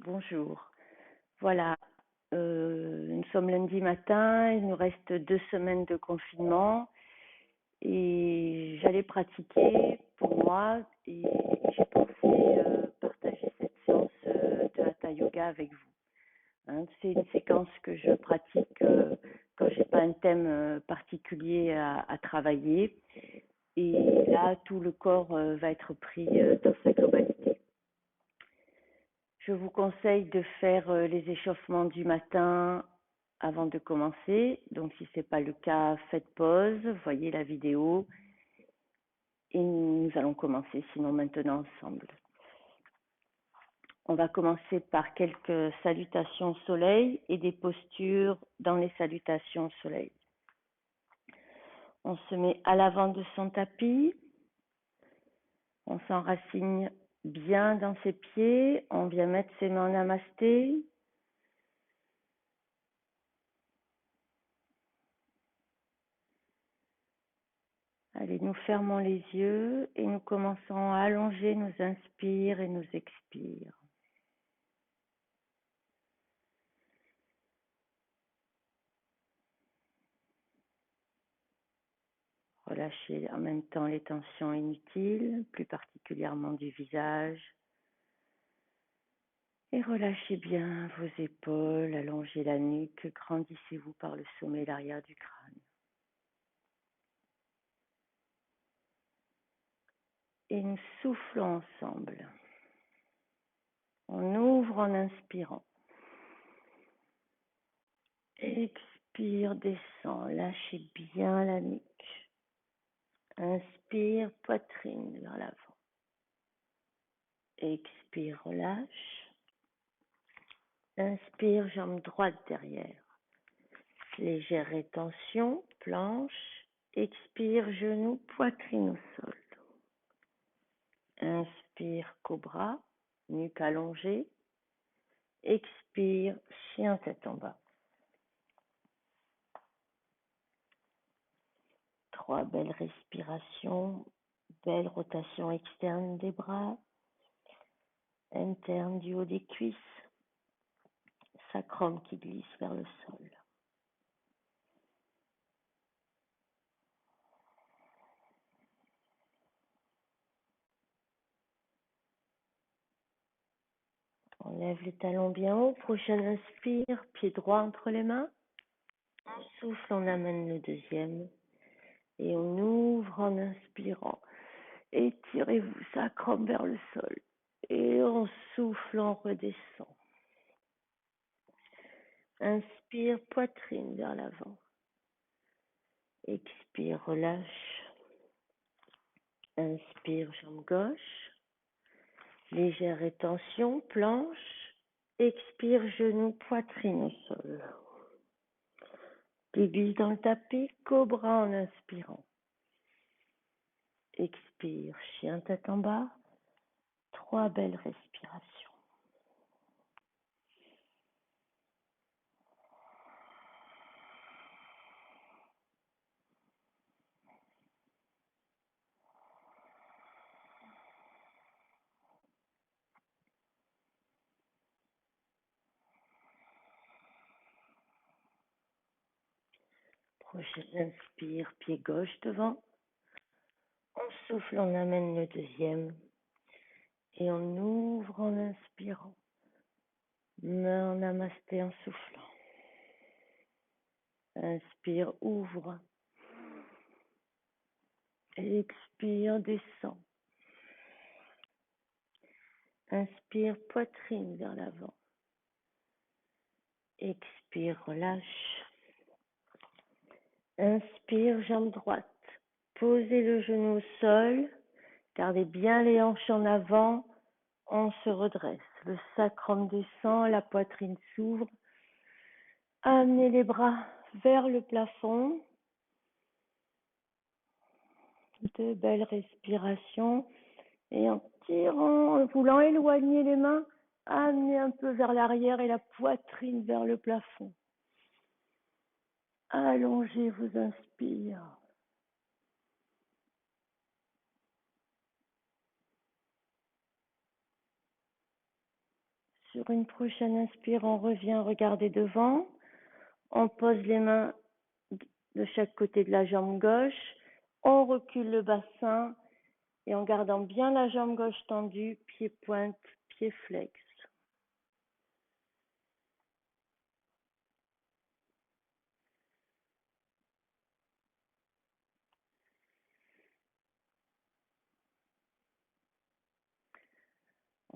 Bonjour. Voilà, nous sommes lundi matin, il nous reste 2 semaines de confinement et j'allais pratiquer pour moi et j'ai pensé partager cette séance de Hatha Yoga avec vous. C'est une séquence que je pratique quand j'ai pas un thème particulier à travailler et là tout le corps va être pris dans sa globalité. Je vous conseille de faire les échauffements du matin avant de commencer. Donc, si ce n'est pas le cas, faites pause, voyez la vidéo et nous allons commencer sinon maintenant ensemble. On va commencer par quelques salutations au soleil et des postures dans les salutations au soleil. On se met à l'avant de son tapis. On s'enracine bien dans ses pieds. On vient mettre ses mains en namasté. Allez, nous fermons les yeux et nous commençons à allonger nos inspires et nos expires. Relâchez en même temps les tensions inutiles, plus particulièrement du visage. Et relâchez bien vos épaules, allongez la nuque, grandissez-vous par le sommet et l'arrière du crâne. Et nous soufflons ensemble. On ouvre en inspirant. Expire, descend, lâchez bien la nuque. Inspire, poitrine vers l'avant. Expire, relâche. Inspire, jambe droite derrière. Légère rétention, planche. Expire, genou, poitrine au sol. Inspire, cobra, nuque allongée. Expire, chien tête en bas. 3 belles respirations, belle rotation externe des bras, interne du haut des cuisses, sacrum qui glisse vers le sol. On lève les talons bien haut, prochaine inspire, pied droit entre les mains. On souffle, on amène le deuxième et on ouvre en inspirant. Étirez-vous sacrum vers le sol et on souffle, on redescend. Inspire, poitrine vers l'avant. Expire, relâche. Inspire, jambe gauche. Légère rétention, planche. Expire, genou, poitrine au sol. Pubis dans le tapis, cobra en inspirant. Expire, chien tête en bas. 3 belles respirations. Prochaine inspire, pied gauche devant. On souffle, on amène le deuxième. Et on ouvre en inspirant. Main en namasté en soufflant. Inspire, ouvre. Expire, descend. Inspire, poitrine vers l'avant. Expire, relâche. Inspire, jambe droite. Posez le genou au sol. Gardez bien les hanches en avant. On se redresse. Le sacrum descend, la poitrine s'ouvre. Amenez les bras vers le plafond. 2 belles respirations. Et en tirant, en voulant éloigner les mains, amenez un peu vers l'arrière et la poitrine vers le plafond. Allongez vos inspires. Sur une prochaine inspire, on revient regarder devant. On pose les mains de chaque côté de la jambe gauche. On recule le bassin et en gardant bien la jambe gauche tendue, pied pointe, pied flex.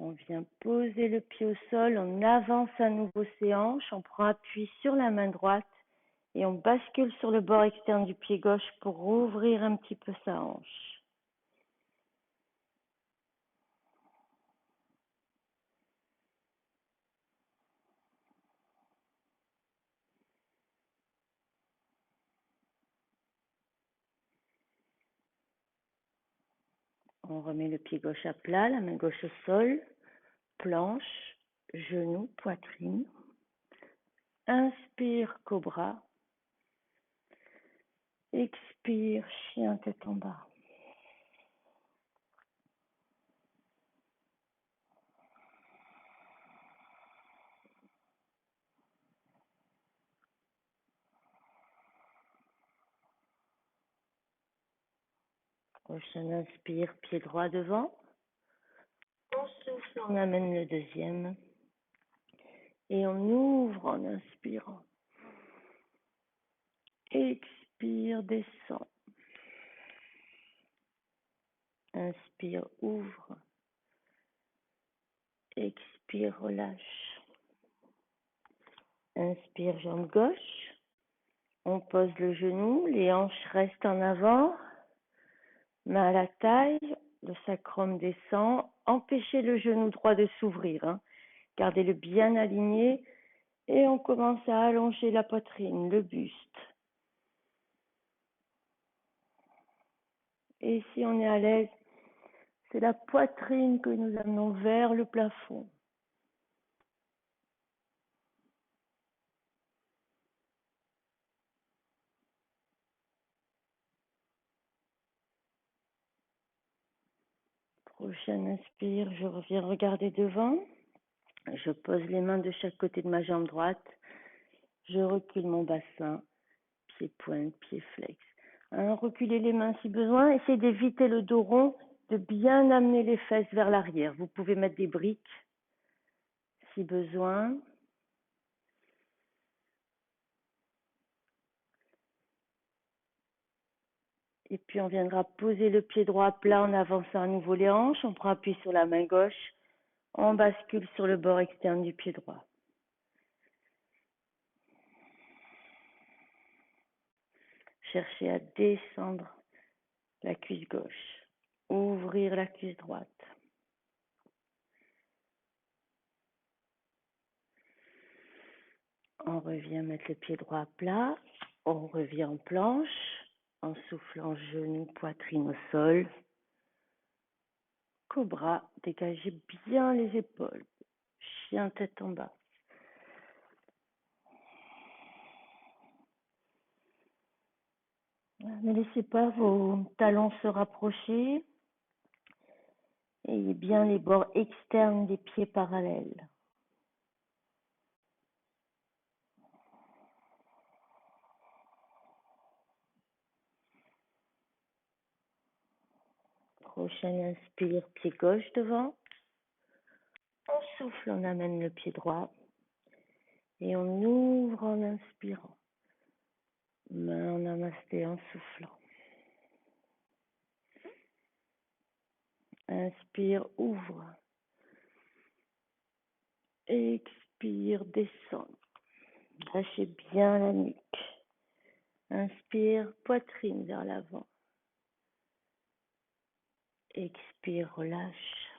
On vient poser le pied au sol, on avance à nouveau ses hanches, on prend appui sur la main droite et on bascule sur le bord externe du pied gauche pour ouvrir un petit peu sa hanche. On remet le pied gauche à plat, la main gauche au sol, planche, genou, poitrine. Inspire, cobra. Expire, chien tête en bas. Prochaine inspire, pied droit devant. On souffle, on amène le deuxième. Et on ouvre en inspirant. Expire, descend. Inspire, ouvre. Expire, relâche. Inspire, jambe gauche. On pose le genou, les hanches restent en avant. Main à la taille, le sacrum descend. Empêchez le genou droit de s'ouvrir. Gardez-le bien aligné. Et on commence à allonger la poitrine, le buste. Et si on est à l'aise, c'est la poitrine que nous amenons vers le plafond. Prochaine inspire, je reviens regarder devant. Je pose les mains de chaque côté de ma jambe droite. Je recule mon bassin, pied pointe, pied flex. Reculez les mains si besoin. Essayez d'éviter le dos rond, de bien amener les fesses vers l'arrière. Vous pouvez mettre des briques si besoin. Et puis on viendra poser le pied droit plat en avançant à nouveau les hanches. On prend appui sur la main gauche. On bascule sur le bord externe du pied droit. Cherchez à descendre la cuisse gauche. Ouvrir la cuisse droite. On revient mettre le pied droit plat. On revient en planche. En soufflant genou, poitrine au sol. Cobra, dégagez bien les épaules. Chien tête en bas. Ne laissez pas vos talons se rapprocher. Ayez bien les bords externes des pieds parallèles. Prochaine inspire, pied gauche devant. On souffle, on amène le pied droit. Et on ouvre en inspirant. Main en namasté en soufflant. Inspire, ouvre. Expire, descend. Lâchez bien la nuque. Inspire, poitrine vers l'avant. Expire, relâche.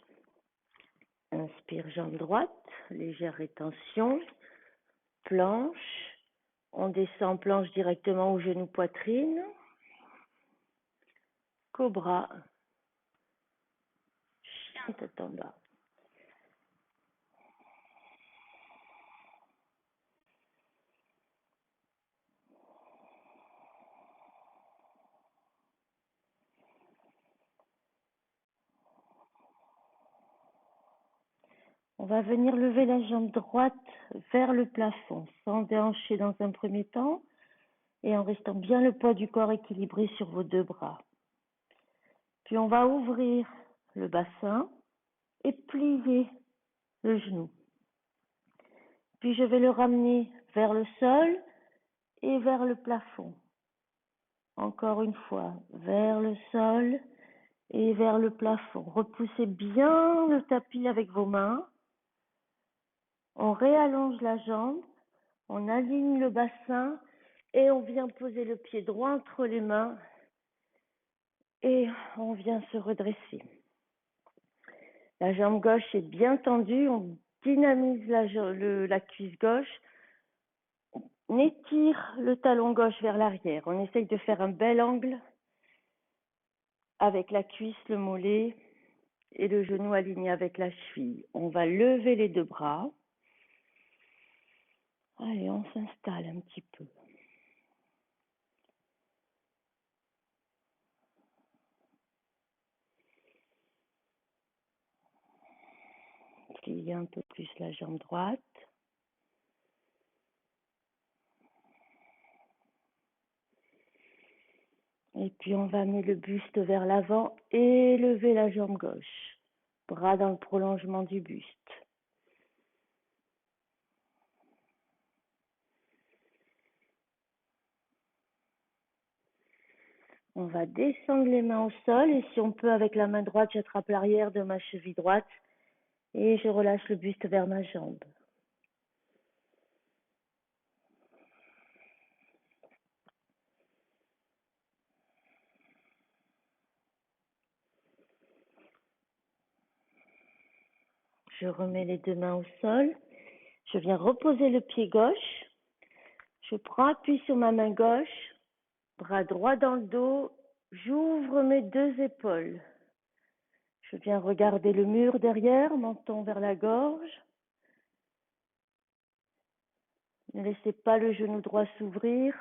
Inspire, jambe droite, légère rétention. Planche. On descend planche directement au genou, poitrine. Cobra. Chien tête en bas. On va venir lever la jambe droite vers le plafond, sans déhancher dans un premier temps et en restant bien le poids du corps équilibré sur vos deux bras. Puis on va ouvrir le bassin et plier le genou. Puis je vais le ramener vers le sol et vers le plafond. Encore une fois, vers le sol et vers le plafond. Repoussez bien le tapis avec vos mains. On réallonge la jambe, on aligne le bassin et on vient poser le pied droit entre les mains et on vient se redresser. La jambe gauche est bien tendue, on dynamise la cuisse gauche, on étire le talon gauche vers l'arrière. On essaye de faire un bel angle avec la cuisse, le mollet et le genou aligné avec la cheville. On va lever les deux bras. Allez, on s'installe un petit peu. Plier un peu plus la jambe droite. Et puis on va amener le buste vers l'avant et lever la jambe gauche. Bras dans le prolongement du buste. On va descendre les mains au sol et si on peut avec la main droite, j'attrape l'arrière de ma cheville droite et je relâche le buste vers ma jambe. Je remets les deux mains au sol. Je viens reposer le pied gauche. Je prends appui sur ma main gauche. Bras droit dans le dos. J'ouvre mes deux épaules. Je viens regarder le mur derrière, menton vers la gorge. Ne laissez pas le genou droit s'ouvrir.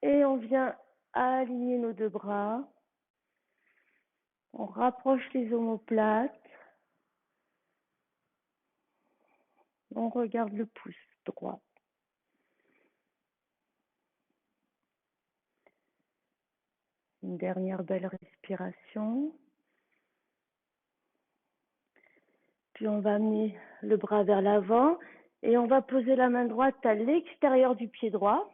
Et on vient aligner nos deux bras. On rapproche les omoplates. On regarde le pouce droit. Une dernière belle respiration. Puis on va amener le bras vers l'avant et on va poser la main droite à l'extérieur du pied droit.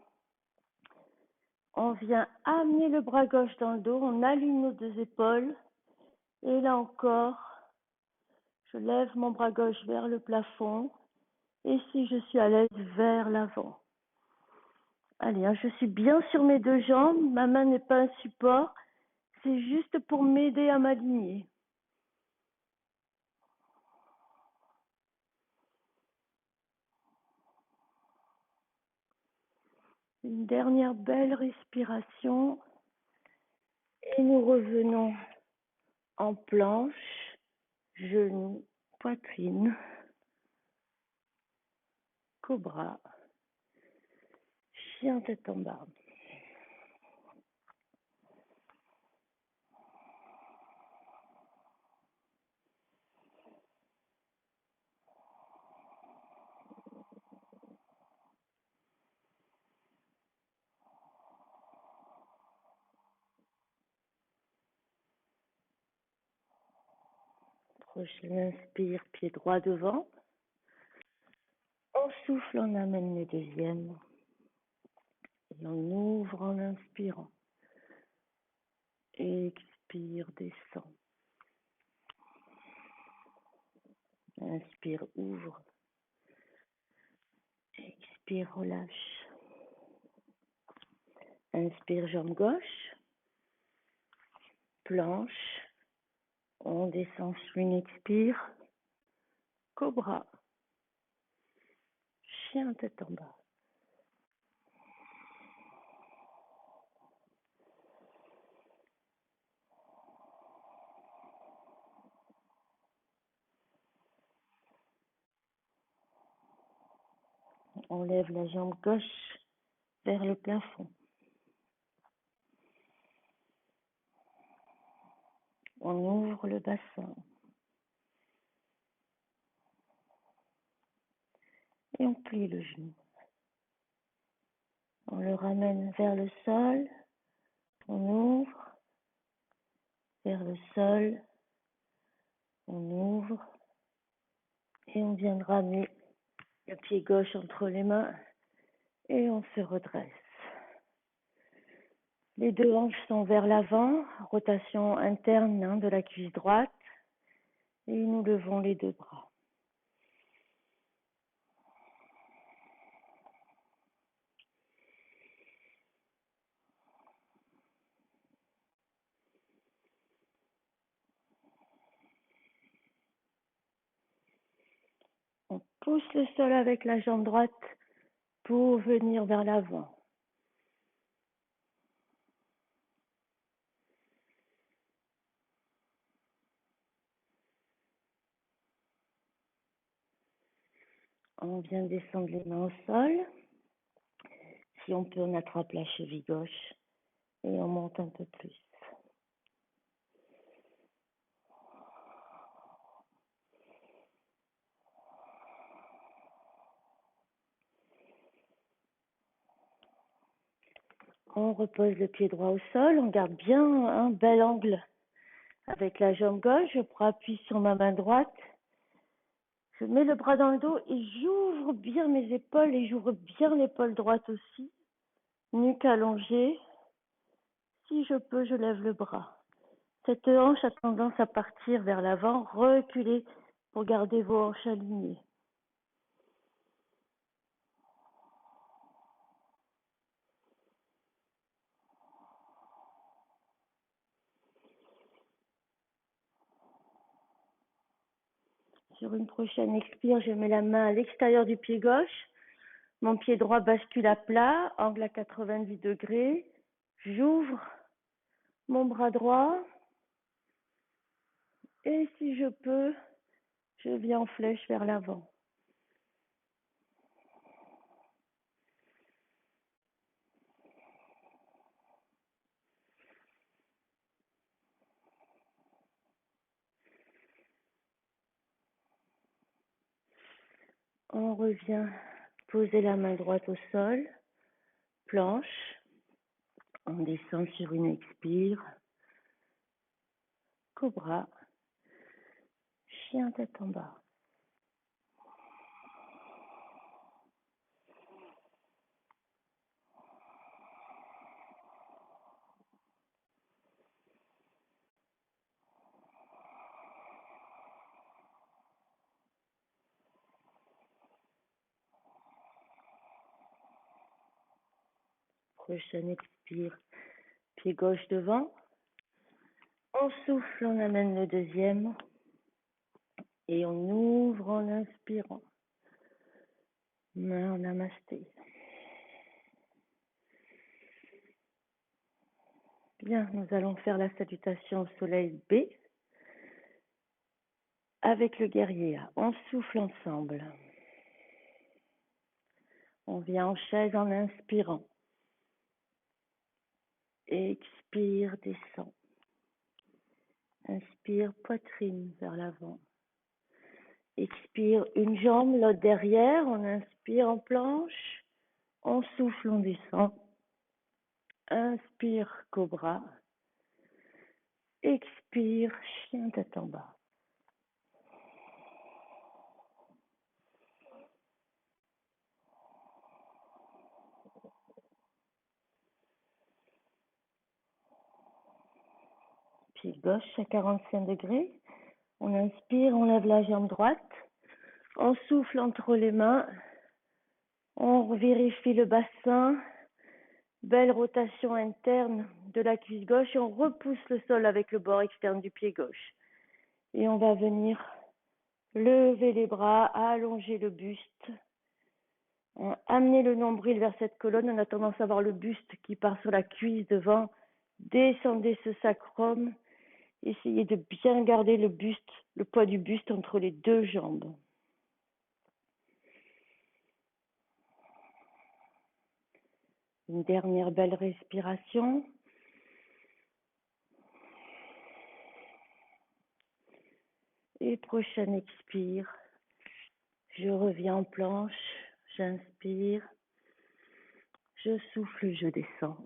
On vient amener le bras gauche dans le dos, on aligne nos deux épaules. Et là encore, je lève mon bras gauche vers le plafond. Et si je suis à l'aise, vers l'avant. Allez, je suis bien sur mes deux jambes, ma main n'est pas un support, c'est juste pour m'aider à m'aligner. Une dernière belle respiration et nous revenons en planche, genoux, poitrine, cobra, chien tête en bas. Prochaine inspire, pied droit devant. On souffle, on amène le deuxième. Et on ouvre en inspirant. Expire, descend. Inspire, ouvre. Expire, relâche. Inspire, jambe gauche. Planche. On descend sur une expire. Cobra. Chien tête en bas. On lève la jambe gauche vers le plafond. On ouvre le bassin. et on plie le genou. On le ramène vers le sol, on ouvre, vers le sol, on ouvre, et on vient de ramener le pied gauche entre les mains et on se redresse. Les deux hanches sont vers l'avant, rotation interne de la cuisse droite, et nous levons les deux bras. On pousse le sol avec la jambe droite pour venir vers l'avant. On vient descendre les mains au sol. Si on peut, on attrape la cheville gauche et on monte un peu plus. On repose le pied droit au sol, on garde bien un bel angle avec la jambe gauche. Je prends appui sur ma main droite. Je mets le bras dans le dos et j'ouvre bien mes épaules et j'ouvre bien l'épaule droite aussi. Nuque allongée. Si je peux, je lève le bras. Cette hanche a tendance à partir vers l'avant. Reculez pour garder vos hanches alignées. Sur une prochaine expire, je mets la main à l'extérieur du pied gauche. Mon pied droit bascule à plat, angle à 90 degrés. J'ouvre mon bras droit. Et si je peux, je viens en flèche vers l'avant. On revient poser la main droite au sol, planche. On descend sur une expire, cobra, chien tête en bas. Prochaine expire, pied gauche devant. On souffle, on amène le deuxième et on ouvre en inspirant. Main en namasté. Bien, nous allons faire la salutation au soleil B avec le guerrier A. On souffle ensemble. On vient en chaise en inspirant. Expire, descend. Inspire, poitrine vers l'avant. Expire, une jambe, l'autre derrière. On inspire en planche. On souffle, on descend. Inspire, cobra. Expire, chien tête en bas. Pied gauche à 45 degrés. On inspire, on lève la jambe droite. On souffle entre les mains. On vérifie le bassin. Belle rotation interne de la cuisse gauche. Et on repousse le sol avec le bord externe du pied gauche. Et on va venir lever les bras, allonger le buste. Amener le nombril vers cette colonne. On a tendance à avoir le buste qui part sur la cuisse devant. Descendez ce sacrum. Essayez de bien garder le buste, le poids du buste entre les deux jambes. Une dernière belle respiration. Et prochaine expire. Je reviens en planche. J'inspire, je souffle, je descends.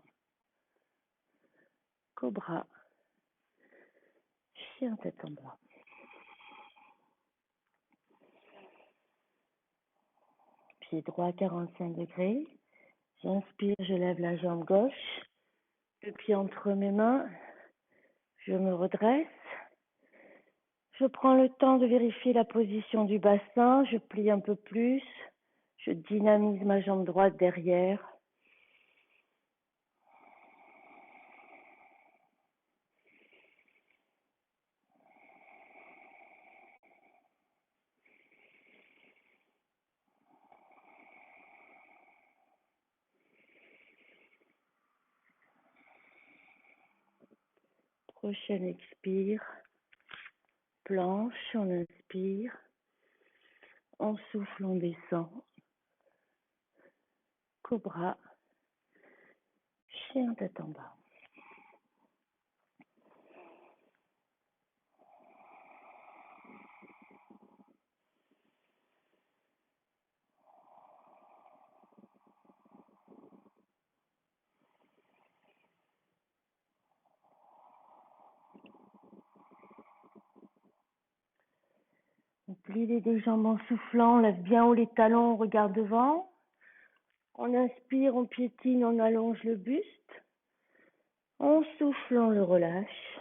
Cobra, chien tête en bas. Pied droit 45 degrés. J'inspire, je lève la jambe gauche. Le pied entre mes mains. Je me redresse. Je prends le temps de vérifier la position du bassin. Je plie un peu plus. Je dynamise ma jambe droite derrière. Prochaine expire. Planche, on inspire. On souffle, on descend. Cobra. Chien tête en bas. On plie les deux jambes en soufflant, on lève bien haut les talons, on regarde devant. On inspire, on piétine, on allonge le buste. On souffle, on le relâche.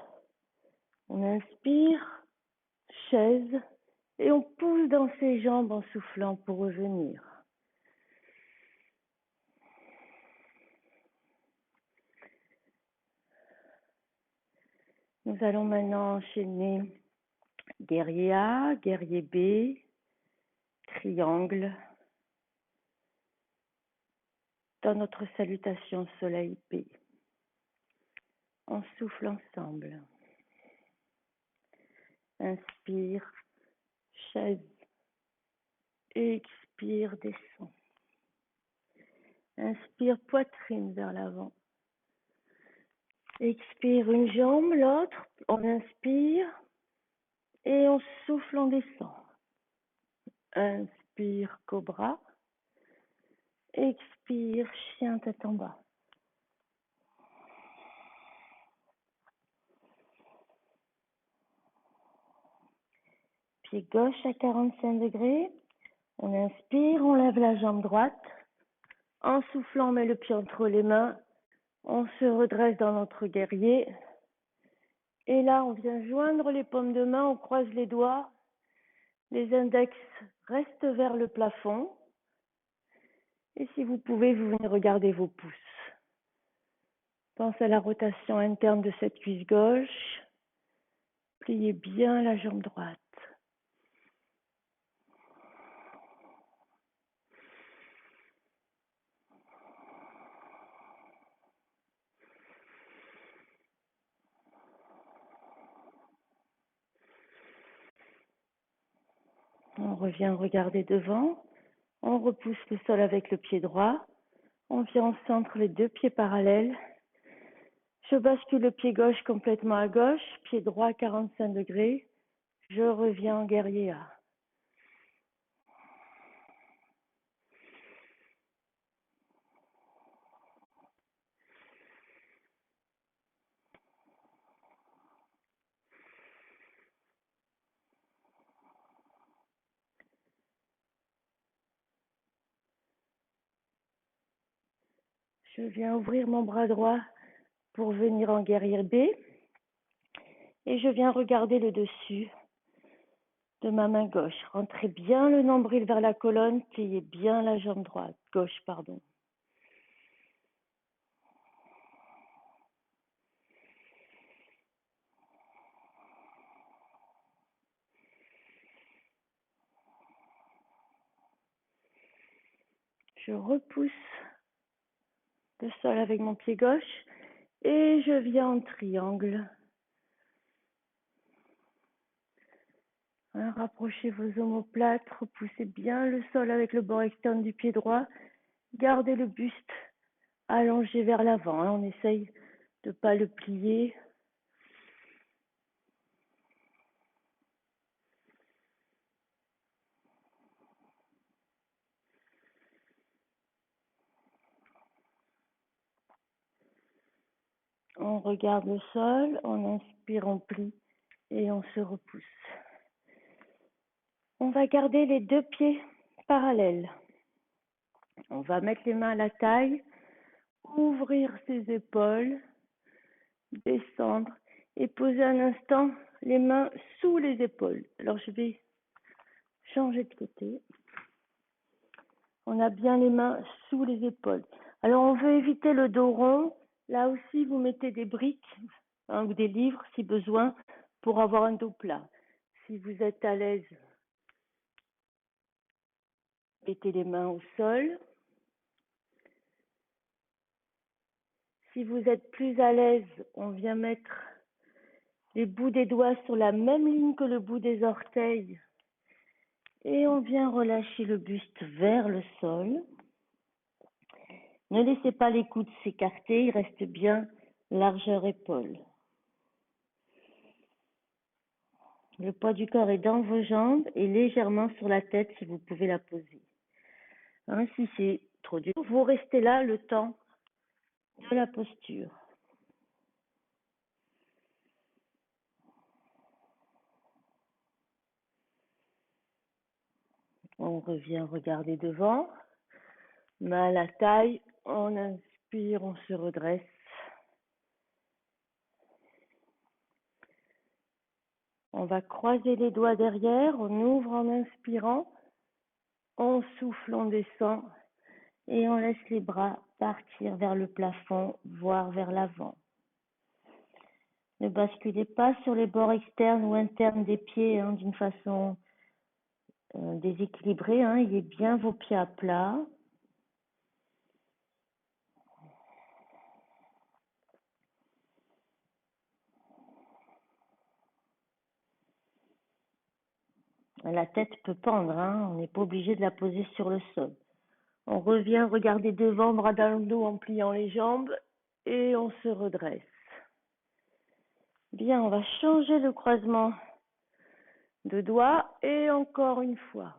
On inspire, chaise, et on pousse dans ses jambes en soufflant pour revenir. Nous allons maintenant enchaîner guerrier A, guerrier B, triangle, dans notre salutation soleil B. On souffle ensemble. Inspire, chaise, expire, descend. Inspire, poitrine vers l'avant. Expire une jambe, l'autre. On inspire et on souffle, on descend. Inspire, cobra. Expire, chien tête en bas. Pied gauche à 45 degrés. On inspire, on lève la jambe droite. En soufflant, on met le pied entre les mains. On se redresse dans notre guerrier. Et là, on vient joindre les paumes de main, on croise les doigts. Les index restent vers le plafond. Et si vous pouvez, vous venez regarder vos pouces. Pensez à la rotation interne de cette cuisse gauche. Pliez bien la jambe droite. On revient regarder devant. On repousse le sol avec le pied droit. On vient au centre, les deux pieds parallèles. Je bascule le pied gauche complètement à gauche, pied droit à 45 degrés. Je reviens en guerrier A. Je viens ouvrir mon bras droit pour venir en guerrier B. Et je viens regarder le dessus de ma main gauche. Rentrez bien le nombril vers la colonne, pliez bien la jambe droite, gauche, pardon. Je repousse le sol avec mon pied gauche et je viens en triangle. Rapprochez vos omoplates, repoussez bien le sol avec le bord externe du pied droit. Gardez le buste allongé vers l'avant. On essaye de ne pas le plier. On regarde le sol, on inspire, on plie et on se repousse. On va garder les deux pieds parallèles. On va mettre les mains à la taille, ouvrir ses épaules, descendre et poser un instant les mains sous les épaules. Alors je vais changer de côté. On a bien les mains sous les épaules. Alors on veut éviter le dos rond. Là aussi, vous mettez des briques ou des livres si besoin pour avoir un dos plat. Si vous êtes à l'aise, mettez les mains au sol. Si vous êtes plus à l'aise, on vient mettre les bouts des doigts sur la même ligne que le bout des orteils et on vient relâcher le buste vers le sol. Ne laissez pas les coudes s'écarter, il reste bien largeur épaule. Le poids du corps est dans vos jambes et légèrement sur la tête si vous pouvez la poser. Si c'est trop dur, vous restez là le temps de la posture. On revient regarder devant, main à la taille, on inspire, on se redresse. On va croiser les doigts derrière, on ouvre en inspirant, on souffle, on descend et on laisse les bras partir vers le plafond, voire vers l'avant. Ne basculez pas sur les bords externes ou internes des pieds d'une façon déséquilibrée. Ayez bien vos pieds à plat. La tête peut pendre, on n'est pas obligé de la poser sur le sol. On revient regarder devant, bras dans le dos en pliant les jambes et on se redresse. Bien, on va changer le croisement de doigts et encore une fois.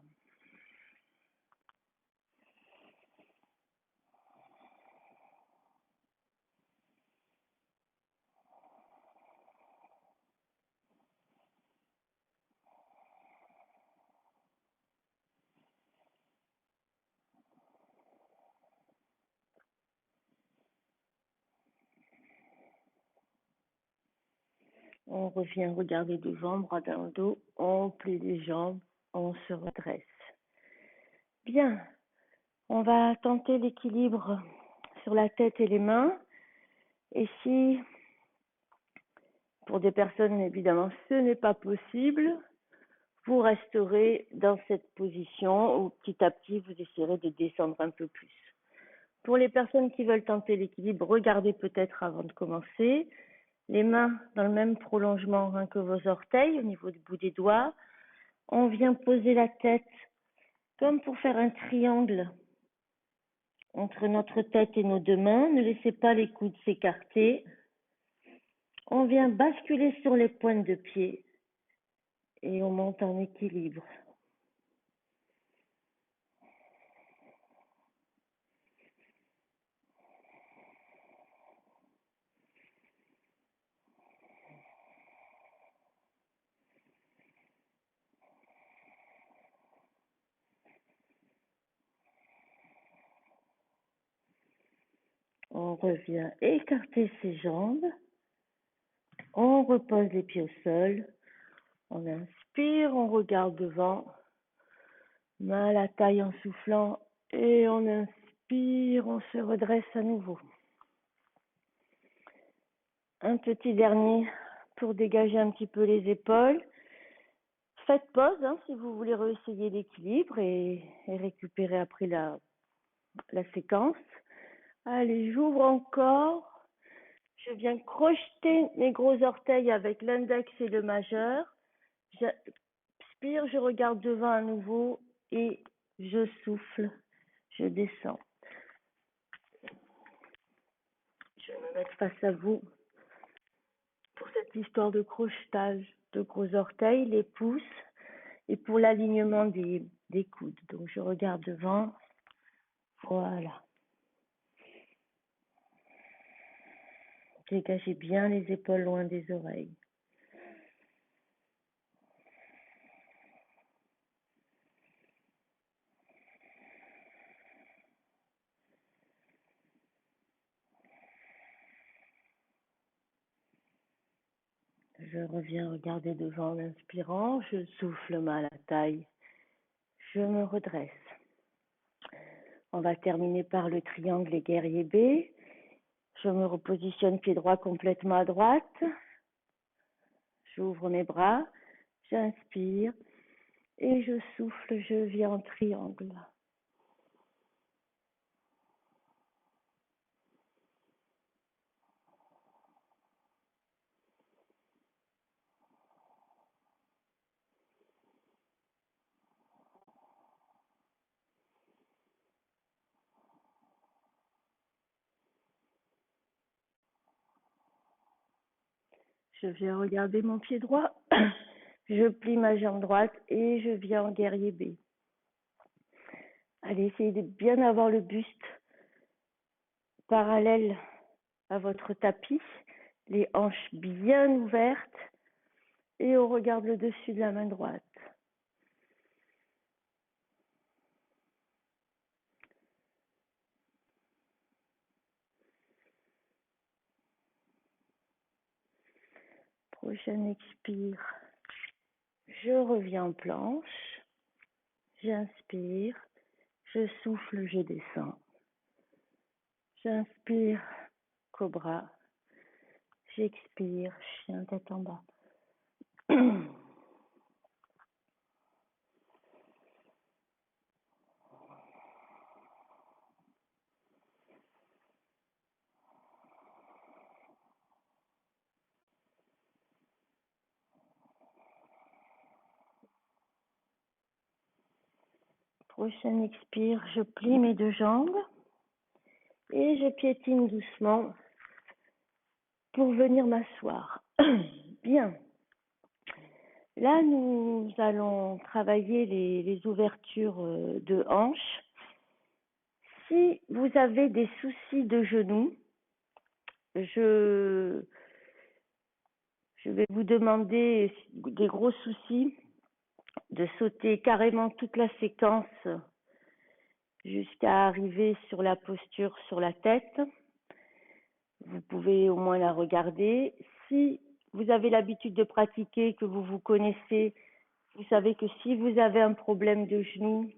On revient regarder devant, bras dans le dos, on plie les jambes, on se redresse. Bien, on va tenter l'équilibre sur la tête et les mains. Et si, pour des personnes évidemment, ce n'est pas possible, vous resterez dans cette position où petit à petit vous essaierez de descendre un peu plus. Pour les personnes qui veulent tenter l'équilibre, regardez peut-être avant de commencer. Les mains dans le même prolongement que vos orteils au niveau du bout des doigts. On vient poser la tête comme pour faire un triangle entre notre tête et nos deux mains. Ne laissez pas les coudes s'écarter. On vient basculer sur les pointes de pied et on monte en équilibre. On revient écarter ses jambes. On repose les pieds au sol. On inspire, on regarde devant. Main à la taille en soufflant. Et on inspire, on se redresse à nouveau. Un petit dernier pour dégager un petit peu les épaules. Faites pause si vous voulez réessayer l'équilibre et récupérer après la séquence. Allez, j'ouvre encore. Je viens crocheter mes gros orteils avec l'index et le majeur. J'inspire, je regarde devant à nouveau et je souffle, je descends. Je vais me mettre face à vous pour cette histoire de crochetage de gros orteils, les pouces et pour l'alignement des coudes. Donc je regarde devant, voilà. Dégagez bien les épaules loin des oreilles. Je reviens regarder devant en inspirant, je souffle mal à la taille, je me redresse. On va terminer par le triangle et guerrier B. Je me repositionne pied droit complètement à droite. J'ouvre mes bras, j'inspire et je souffle, je viens en triangle. Je viens regarder mon pied droit, je plie ma jambe droite et je viens en guerrier B. Allez, essayez de bien avoir le buste parallèle à votre tapis, les hanches bien ouvertes et on regarde le dessus de la main droite. Prochain expire, je reviens en planche, j'inspire, je souffle, je descends. J'inspire, cobra, j'expire, chien tête en bas. Prochain expire, je plie mes deux jambes et je piétine doucement pour venir m'asseoir. Bien. Là, nous allons travailler les ouvertures de hanches. Si vous avez des soucis de genoux, je vais vous demander des gros soucis de sauter carrément toute la séquence jusqu'à arriver sur la posture sur la tête. Vous pouvez au moins la regarder. Si vous avez l'habitude de pratiquer, que vous vous connaissez, vous savez que si vous avez un problème de genou,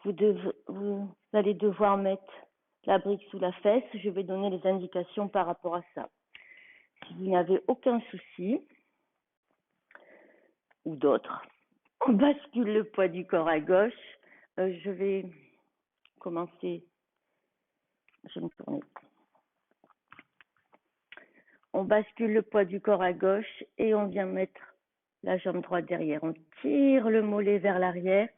vous allez devoir mettre la brique sous la fesse. Je vais donner les indications par rapport à ça. Si vous n'avez aucun souci, ou d'autres, on bascule le poids du corps à gauche. Je vais commencer. Je vais me tourner. On bascule le poids du corps à gauche et on vient mettre la jambe droite derrière. On tire le mollet vers l'arrière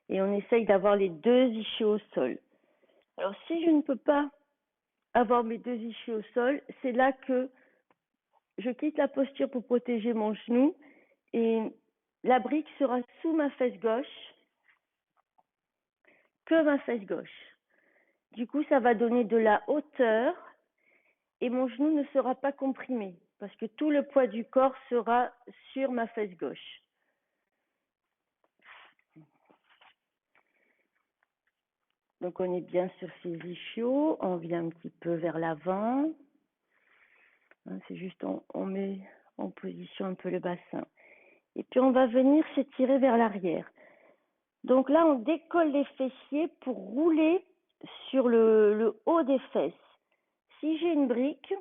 et on essaye d'avoir les deux ischios au sol. Alors si je ne peux pas avoir mes deux ischios au sol, c'est là que je quitte la posture pour protéger mon genou et la brique sera sous ma fesse gauche, que ma fesse gauche. Du coup, ça va donner de la hauteur et mon genou ne sera pas comprimé parce que tout le poids du corps sera sur ma fesse gauche. Donc on est bien sur ces ischios, on vient un petit peu vers l'avant. C'est juste on met en position un peu le bassin. Et puis on va venir s'étirer vers l'arrière. Donc là, on décolle les fessiers pour rouler sur le haut des fesses. Si j'ai une brique,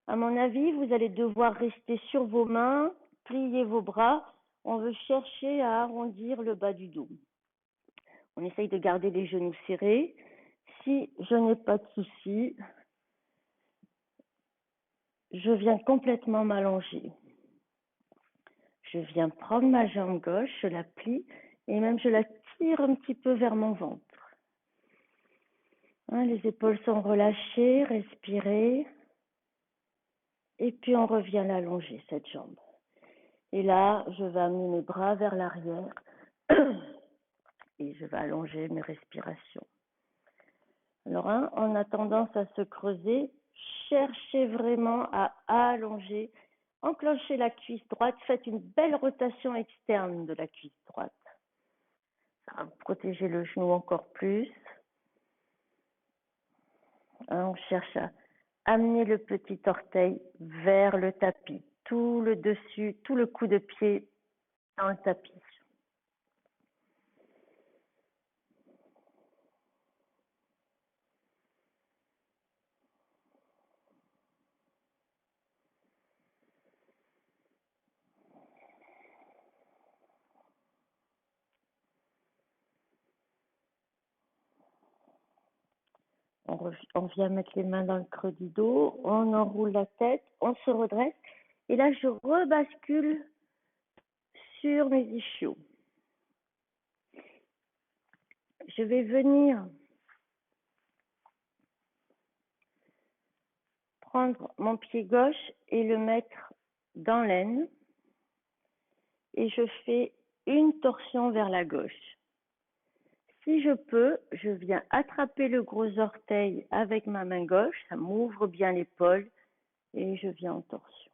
à mon avis, vous allez devoir rester sur vos mains, plier vos bras. On veut chercher à arrondir le bas du dos. On essaye de garder les genoux serrés. Si je n'ai pas de souci, je viens complètement m'allonger. Je viens prendre ma jambe gauche, je la plie et même je la tire un petit peu vers mon ventre. Les épaules sont relâchées, respirez. Et puis on revient l'allonger, cette jambe. Et là, je vais amener mes bras vers l'arrière et je vais allonger mes respirations. Alors, on a tendance à se creuser cherchez vraiment à allonger, enclenchez la cuisse droite, faites une belle rotation externe de la cuisse droite. Ça va protéger le genou encore plus. On cherche à amener le petit orteil vers le tapis, tout le dessus, tout le coup de pied dans le tapis. On vient mettre les mains dans le creux du dos, on enroule la tête, on se redresse. Et là, je rebascule sur mes ischios. Je vais venir prendre mon pied gauche et le mettre dans l'aine. Et je fais une torsion vers la gauche. Si je peux, je viens attraper le gros orteil avec ma main gauche, ça m'ouvre bien l'épaule et je viens en torsion.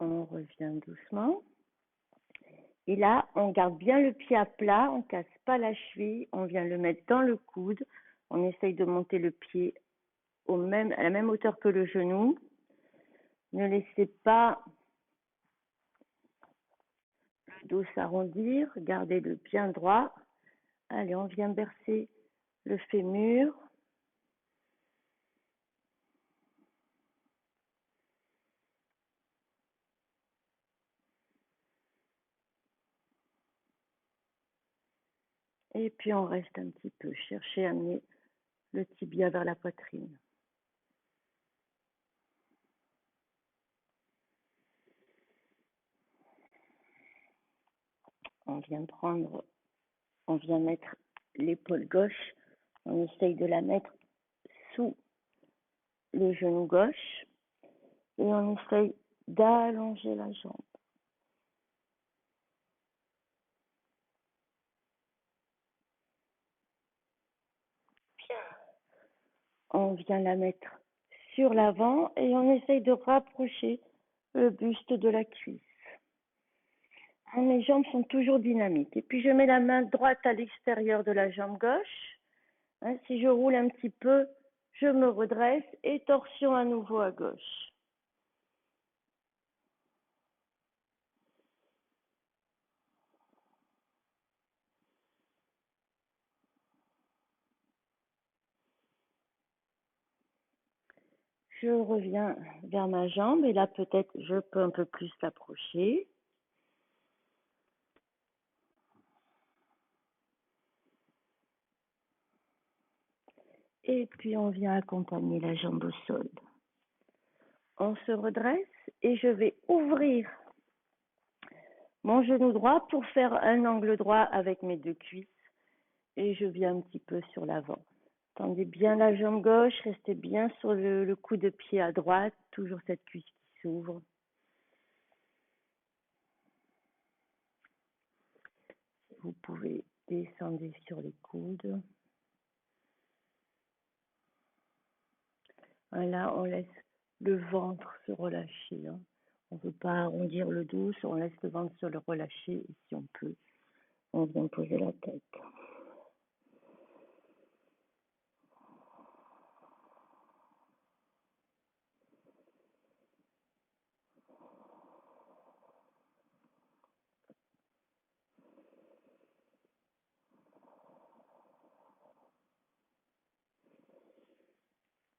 On revient doucement. Et là, on garde bien le pied à plat, on ne casse pas la cheville, on vient le mettre dans le coude. On essaye de monter le pied à la même hauteur que le genou. Ne laissez pas le dos s'arrondir, gardez-le bien droit. Allez, on vient bercer le fémur. Et puis on reste un petit peu, chercher à amener le tibia vers la poitrine. On vient mettre l'épaule gauche, on essaye de la mettre sous le genou gauche et on essaye d'allonger la jambe. On vient la mettre sur l'avant et on essaye de rapprocher le buste de la cuisse. Mes jambes sont toujours dynamiques. Et puis je mets la main droite à l'extérieur de la jambe gauche. Si je roule un petit peu, je me redresse et torsion à nouveau à gauche. Je reviens vers ma jambe et là peut-être je peux un peu plus l'approcher. Et puis on vient accompagner la jambe au sol. On se redresse et je vais ouvrir mon genou droit pour faire un angle droit avec mes deux cuisses et je viens un petit peu sur l'avant. Tendez bien la jambe gauche, restez bien sur le coup de pied à droite, toujours cette cuisse qui s'ouvre. Vous pouvez descendre sur les coudes. Voilà, on laisse le ventre se relâcher. On ne veut pas arrondir le dos, on laisse le ventre se le relâcher et si on peut, on vient poser la tête.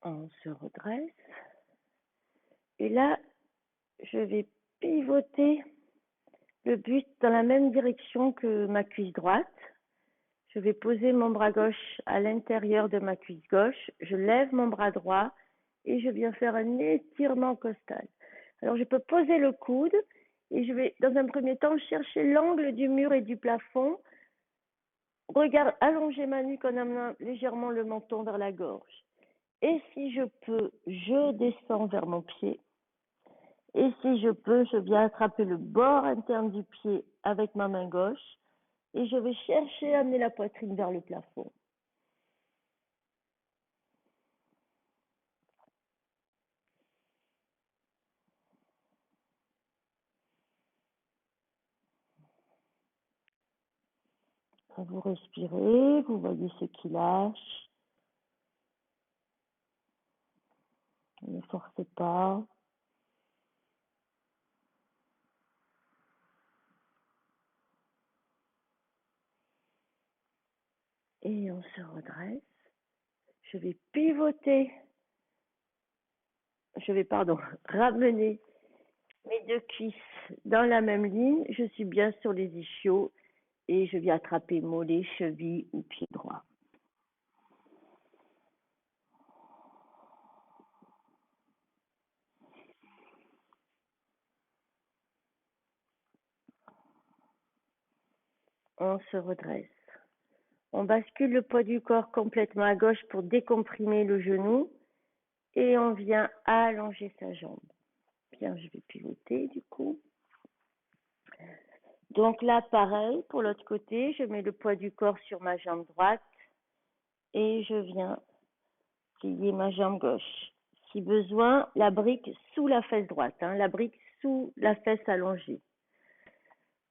On se redresse. Et là, je vais pivoter le buste dans la même direction que ma cuisse droite. Je vais poser mon bras gauche à l'intérieur de ma cuisse gauche. Je lève mon bras droit et je viens faire un étirement costal. Alors je peux poser le coude et je vais dans un premier temps chercher l'angle du mur et du plafond. Regarde, allonger ma nuque en amenant légèrement le menton vers la gorge. Et si je peux, je descends vers mon pied. Et si je peux, je viens attraper le bord interne du pied avec ma main gauche et je vais chercher à amener la poitrine vers le plafond. Vous respirez, vous voyez ce qui lâche. Ne forcez pas. Et on se redresse. Je vais pivoter. Ramener mes deux cuisses dans la même ligne. Je suis bien sur les ischios et je viens attraper mollet, cheville ou pied droit. On se redresse. On bascule le poids du corps complètement à gauche pour décomprimer le genou et on vient allonger sa jambe. Bien, je vais pivoter du coup. Donc là, pareil, pour l'autre côté, je mets le poids du corps sur ma jambe droite et je viens plier ma jambe gauche. Si besoin, la brique sous la fesse droite, la brique sous la fesse allongée.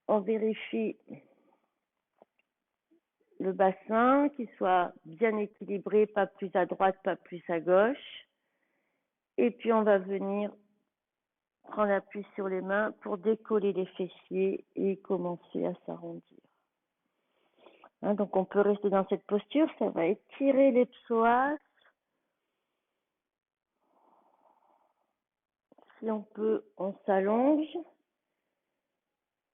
On vérifie le bassin, qu'il soit bien équilibré, pas plus à droite, pas plus à gauche. Et puis on va venir prendre appui sur les mains pour décoller les fessiers et commencer à s'arrondir. Donc on peut rester dans cette posture, ça va étirer les psoas. Si on peut, on s'allonge,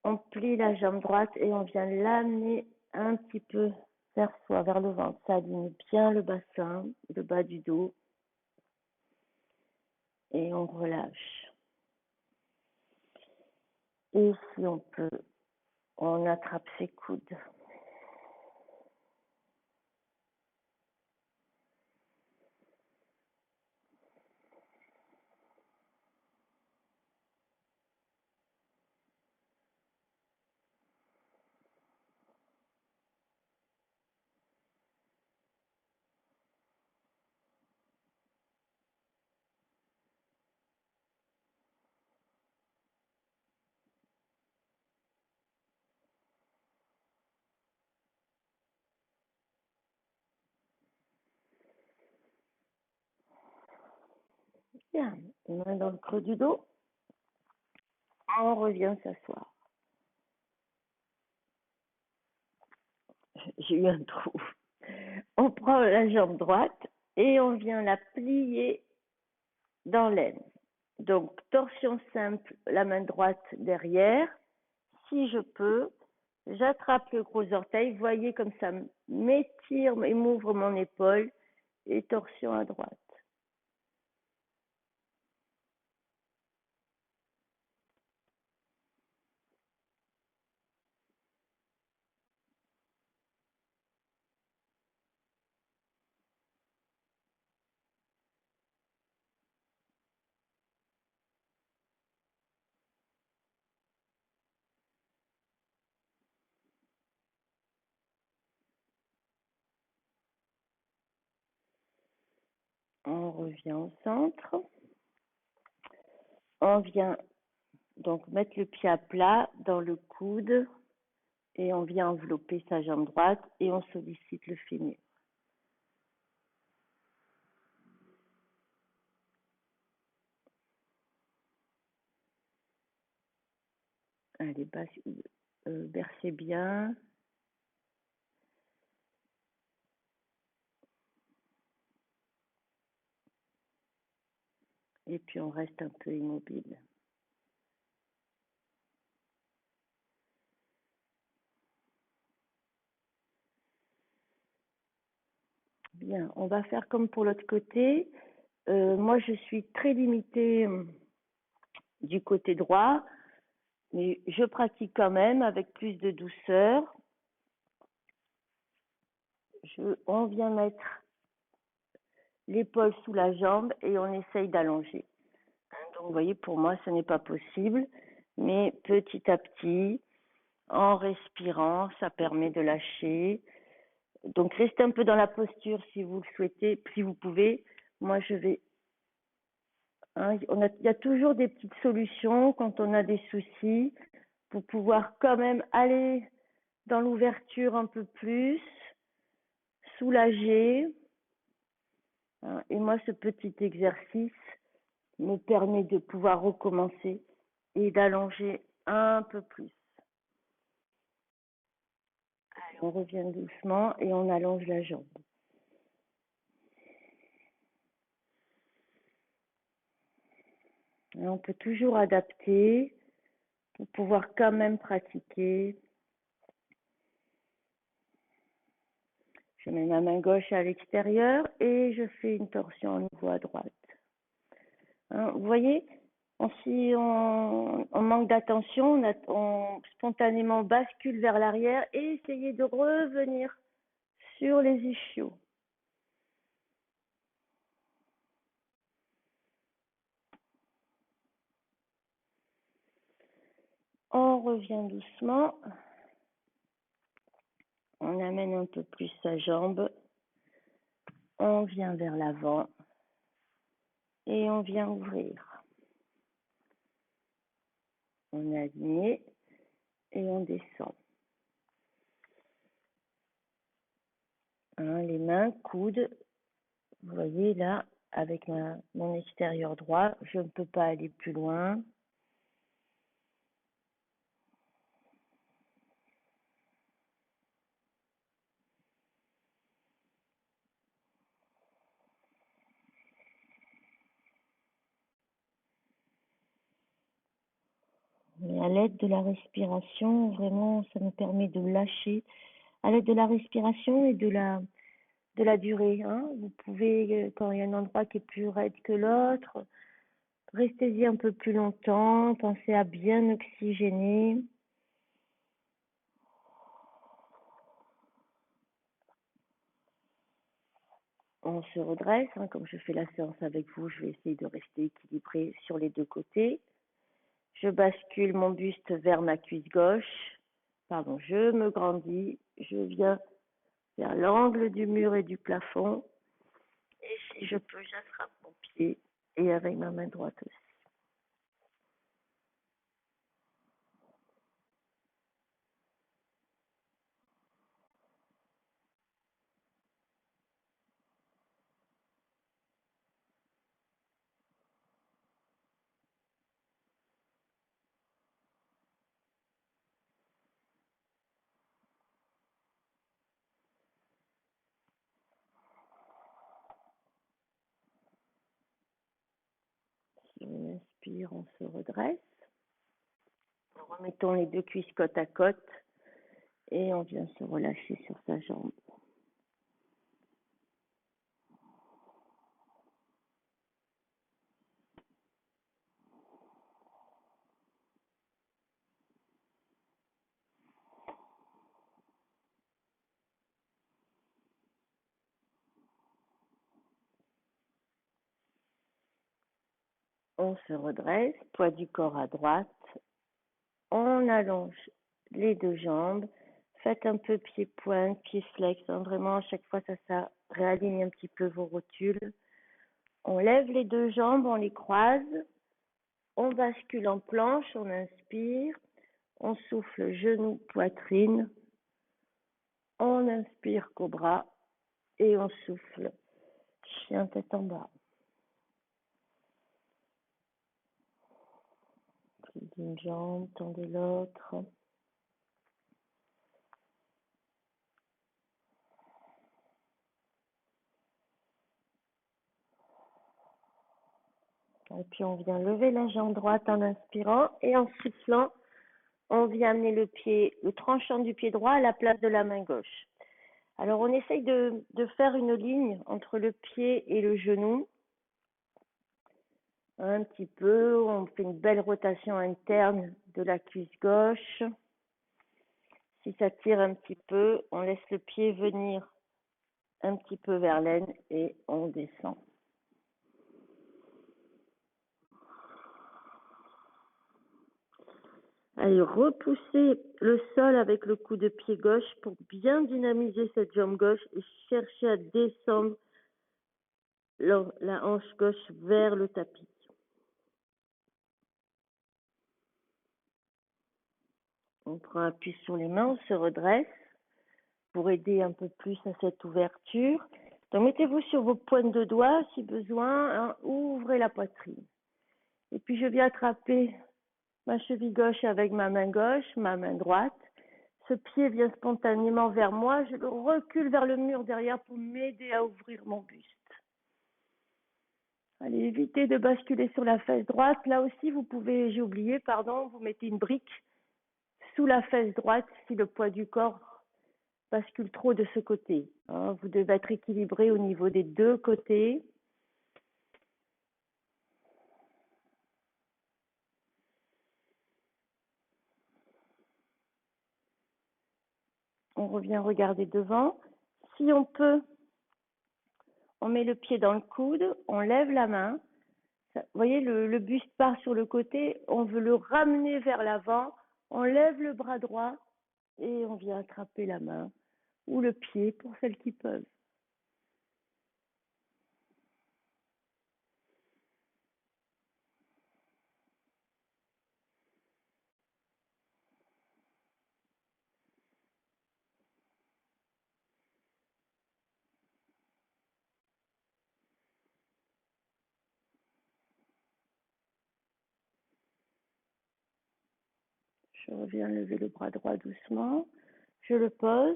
on plie la jambe droite et on vient l'amener un petit peu vers soi, vers le ventre. Ça aligne bien le bassin, le bas du dos. Et on relâche. Et si on peut, on attrape ses coudes. Bien, main dans le creux du dos. On revient s'asseoir. J'ai eu un trou. On prend la jambe droite et on vient la plier dans l'aine. Donc, torsion simple, la main droite derrière. Si je peux, j'attrape le gros orteil. Voyez comme ça m'étire et m'ouvre mon épaule et torsion à droite. On revient au centre. On vient donc mettre le pied à plat dans le coude et on vient envelopper sa jambe droite et on sollicite le fémur. Allez, bercez bien. Et puis on reste un peu immobile. Bien, on va faire comme pour l'autre côté. Moi, je suis très limitée du côté droit, mais je pratique quand même avec plus de douceur. On vient mettre l'épaule sous la jambe et on essaye d'allonger. Donc, vous voyez, pour moi, ce n'est pas possible, mais petit à petit, en respirant, ça permet de lâcher. Donc, restez un peu dans la posture si vous le souhaitez, si vous pouvez. Moi, je vais. Hein, il y a toujours des petites solutions quand on a des soucis pour pouvoir quand même aller dans l'ouverture un peu plus, soulager. Hein, et moi, ce petit exercice me permet de pouvoir recommencer et d'allonger un peu plus. Allez, on revient doucement et on allonge la jambe. Et on peut toujours adapter pour pouvoir quand même pratiquer. Je mets ma main gauche à l'extérieur et je fais une torsion à nouveau à droite. Hein, vous voyez, si on manque d'attention, on spontanément bascule vers l'arrière et essayez de revenir sur les ischios. On revient doucement. On amène un peu plus sa jambe. On vient vers l'avant. Et on vient ouvrir. On est aligné et on descend. Hein, les mains, coudes. Vous voyez là, avec mon extérieur droit, je ne peux pas aller plus loin. Et à l'aide de la respiration, vraiment, ça nous permet de lâcher. À l'aide de la respiration et de la durée. Hein. Vous pouvez, quand il y a un endroit qui est plus raide que l'autre, restez-y un peu plus longtemps. Pensez à bien oxygéner. On se redresse, hein, comme je fais la séance avec vous, je vais essayer de rester équilibré sur les deux côtés. Je bascule mon buste vers ma cuisse gauche. Pardon, je me grandis, je viens vers l'angle du mur et du plafond. Et si je peux, j'attrape mon pied et avec ma main droite aussi. Si on inspire, on se redresse. Remettons les deux cuisses côte à côte et on vient se relâcher sur sa jambe. On se redresse, poids du corps à droite. On allonge les deux jambes. Faites un peu pied-pointe, pied-flex. Hein, vraiment, à chaque fois, ça réaligne un petit peu vos rotules. On lève les deux jambes, on les croise. On bascule en planche, on inspire. On souffle genou, poitrine. On inspire cobra et on souffle chien tête en bas. Prise d'une jambe, tendez l'autre. Et puis on vient lever la jambe droite en inspirant et en soufflant, on vient amener le tranchant du pied droit à la place de la main gauche. Alors on essaye de faire une ligne entre le pied et le genou. un petit peu. On fait une belle rotation interne de la cuisse gauche. Si ça tire un petit peu, on laisse le pied venir un petit peu vers l'aine et on descend. Allez, repoussez le sol avec le coup de pied gauche pour bien dynamiser cette jambe gauche et chercher à descendre la hanche gauche vers le tapis. On prend appui sur les mains, on se redresse pour aider un peu plus à cette ouverture. Donc mettez-vous sur vos pointes de doigts si besoin, hein, ouvrez la poitrine. Et puis je viens attraper ma cheville gauche avec ma main gauche, ma main droite. Ce pied vient spontanément vers moi, je le recule vers le mur derrière pour m'aider à ouvrir mon buste. Allez, évitez de basculer sur la fesse droite. Là aussi, vous pouvez, j'ai oublié, pardon, vous mettez une brique sous la fesse droite si le poids du corps bascule trop de ce côté. Vous devez être équilibré au niveau des deux côtés. On revient regarder devant. Si on peut, on met le pied dans le coude, on lève la main. Vous voyez, le buste part sur le côté, on veut le ramener vers l'avant, on lève le bras droit et on vient attraper la main ou le pied pour celles qui peuvent. Je reviens lever le bras droit doucement, je le pose,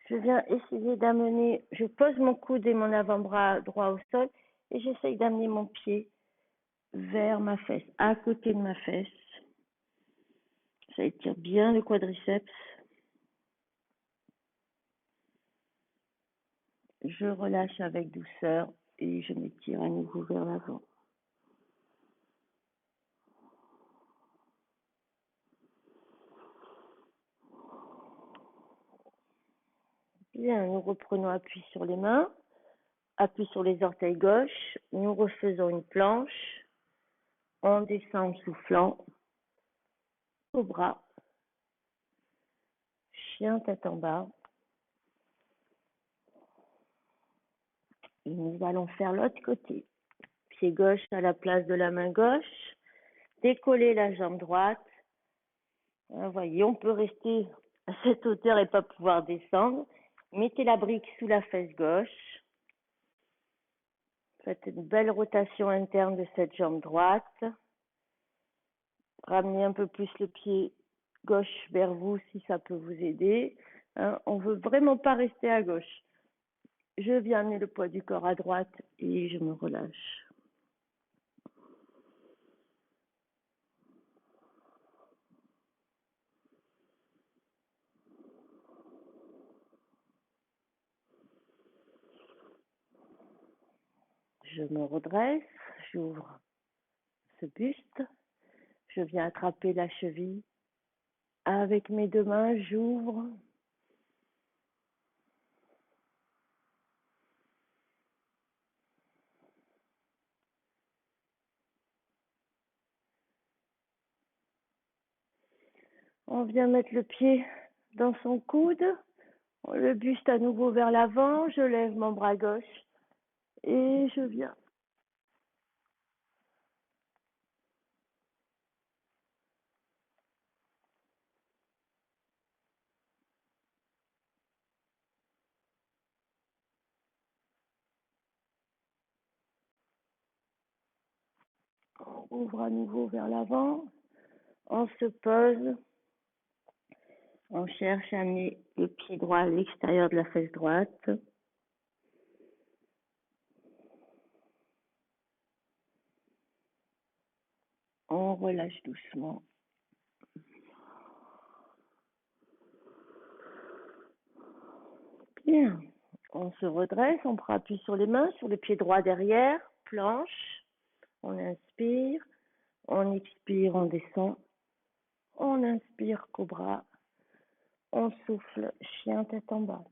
je viens essayer d'amener, je pose mon coude et mon avant-bras droit au sol et j'essaye d'amener mon pied vers ma fesse, à côté de ma fesse. Ça étire bien le quadriceps. Je relâche avec douceur et je m'étire à nouveau vers l'avant. Bien, nous reprenons appui sur les mains, appui sur les orteils gauches. Nous refaisons une planche. On descend en soufflant au bras. Chien tête en bas. Et nous allons faire l'autre côté. Pied gauche à la place de la main gauche. Décoller la jambe droite. Vous voyez, on peut rester à cette hauteur et pas pouvoir descendre. Mettez la brique sous la fesse gauche. Faites une belle rotation interne de cette jambe droite. Ramenez un peu plus le pied gauche vers vous si ça peut vous aider. On ne veut vraiment pas rester à gauche. Je viens amener le poids du corps à droite et je me relâche. Je me redresse, j'ouvre ce buste, je viens attraper la cheville. Avec mes deux mains, j'ouvre. On vient mettre le pied dans son coude, le buste à nouveau vers l'avant, je lève mon bras gauche et je viens. On ouvre à nouveau vers l'avant, on se pose, on cherche à amener le pied droit à l'extérieur de la fesse droite. On relâche doucement. Bien. On se redresse, on prend appui sur les mains, sur le pied droit derrière, planche. On inspire, on expire, on descend. On inspire, cobra. On souffle, chien tête en bas.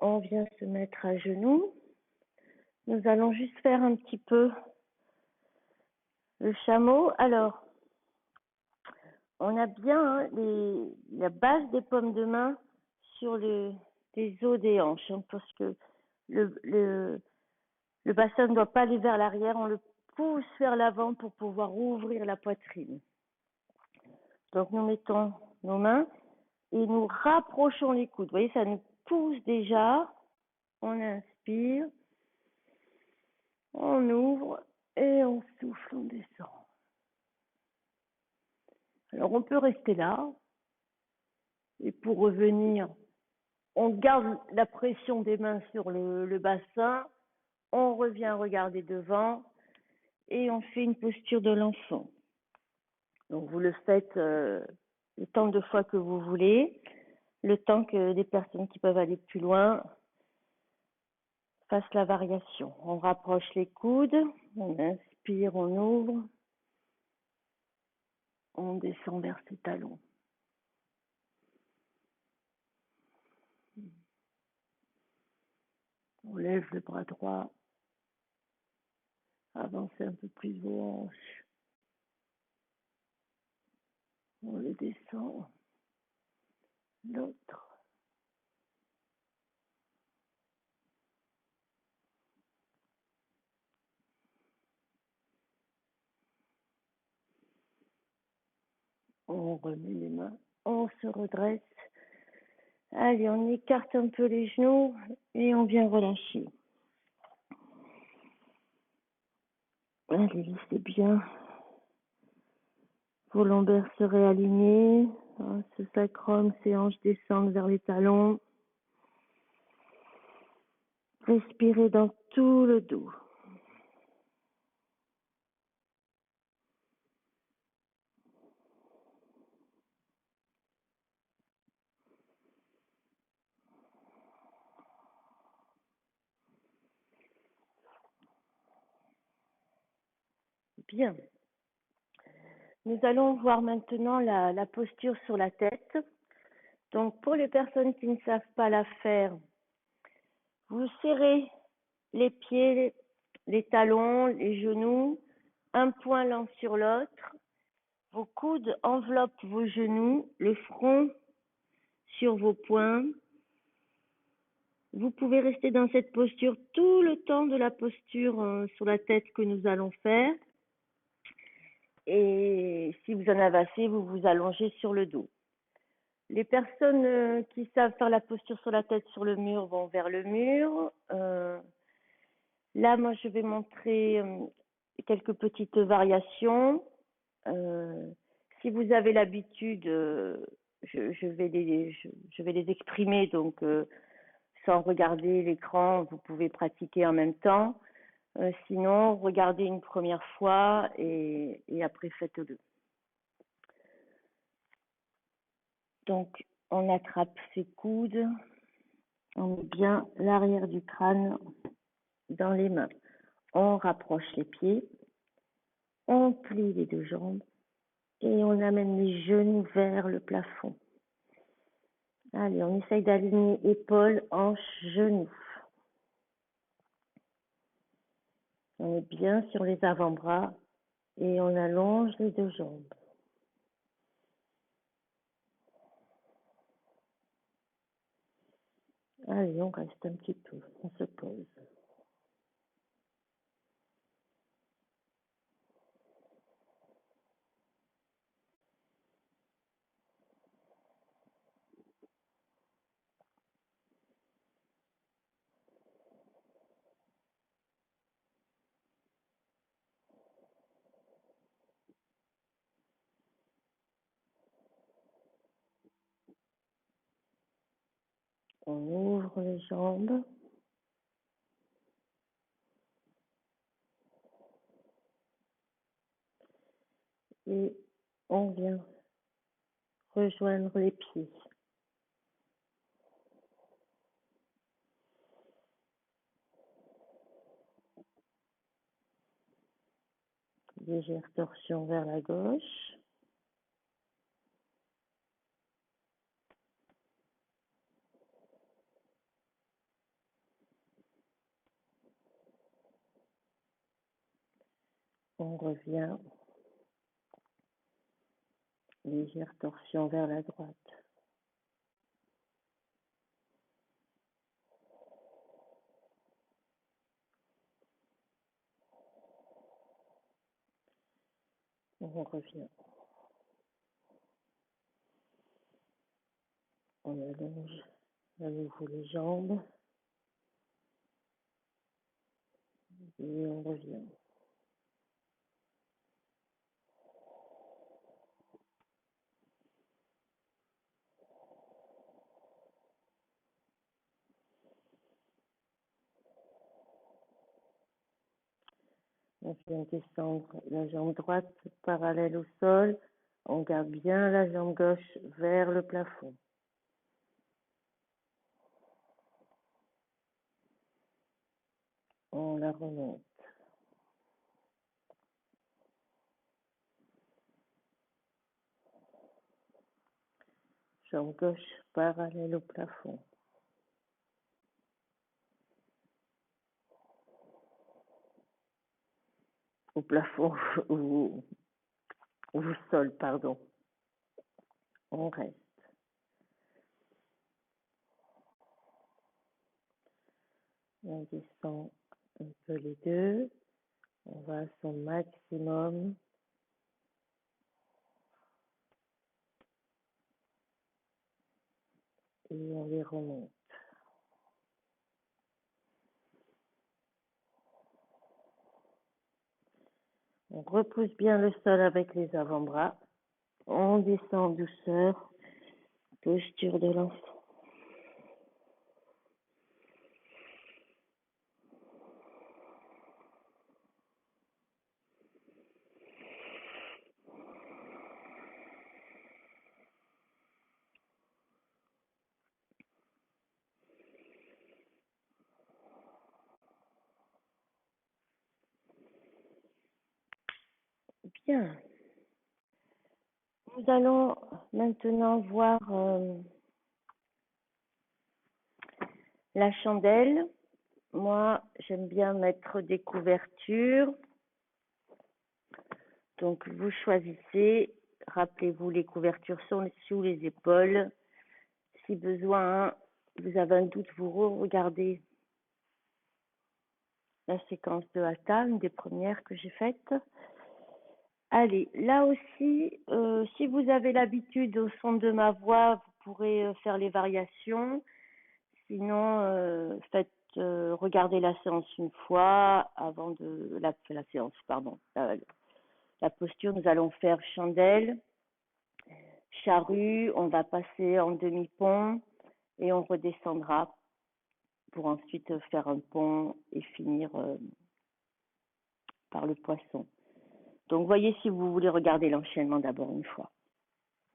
On vient se mettre à genoux. Nous allons juste faire un petit peu le chameau. Alors, on a bien la base des paumes de main sur les os des hanches, parce que le bassin ne doit pas aller vers l'arrière, on le pousse vers l'avant pour pouvoir ouvrir la poitrine. Donc nous mettons nos mains et nous rapprochons les coudes. Vous voyez, ça nous pousse déjà. On inspire, on ouvre et on souffle, on descend. Alors on peut rester là et pour revenir, on garde la pression des mains sur le bassin, on revient regarder devant et on fait une posture de l'enfant. Donc vous le faites autant de fois que vous voulez, le temps que des personnes qui peuvent aller plus loin fassent la variation. On rapproche les coudes, on inspire, on ouvre, on descend vers ses talons. On lève le bras droit, avancez un peu plus vos hanches. On le descend, l'autre. On remet les mains, on se redresse. Allez, on écarte un peu les genoux et on vient relâcher. Allez, laissez bien vos lombaires se réaligner. Ce sacrum, ces hanches descendent vers les talons. Respirez dans tout le dos. Bien. Nous allons voir maintenant la posture sur la tête. Donc, pour les personnes qui ne savent pas la faire, vous serrez les pieds, les talons, les genoux, un point l'un sur l'autre. Vos coudes enveloppent vos genoux, le front sur vos poings. Vous pouvez rester dans cette posture tout le temps de la posture sur la tête que nous allons faire. Et si vous en avez assez, vous vous allongez sur le dos. Les personnes qui savent faire la posture sur la tête sur le mur vont vers le mur. Là, moi, je vais montrer quelques petites variations. Si vous avez l'habitude, je vais les exprimer, donc sans regarder l'écran, vous pouvez pratiquer en même temps. Sinon, regardez une première fois et après faites-le. Donc, on attrape ses coudes, on met bien l'arrière du crâne dans les mains. On rapproche les pieds, on plie les deux jambes et on amène les genoux vers le plafond. Allez, on essaye d'aligner épaules, hanches, genoux. On est bien sur les avant-bras et on allonge les deux jambes. Allez, on reste un petit peu, on se pose. On ouvre les jambes. Et on vient rejoindre les pieds. Légère torsion vers la gauche. On revient. Légère torsion vers la droite. On revient. On allonge à nouveau les jambes. Et on revient. On vient descendre la jambe droite parallèle au sol. On garde bien la jambe gauche vers le plafond. On la remonte. Jambe gauche parallèle au plafond. Au plafond ou au sol, pardon. On reste. On descend un peu les deux. On va à son maximum. Et on les remonte. On repousse bien le sol avec les avant-bras. On descend en douceur. Posture de l'enfant. Bien. Nous allons maintenant voir la chandelle. Moi, j'aime bien mettre des couvertures. Donc, vous choisissez. Rappelez-vous, les couvertures sont sous les épaules. Si besoin, vous avez un doute, vous regardez la séquence de Hatha, une des premières que j'ai faites. Allez, là aussi, si vous avez l'habitude au son de ma voix, vous pourrez faire les variations. Sinon, regardez la séance une fois avant de la séance, pardon. La posture, nous allons faire chandelle, charrue, on va passer en demi-pont et on redescendra pour ensuite faire un pont et finir par le poisson. Donc, voyez si vous voulez regarder l'enchaînement d'abord une fois.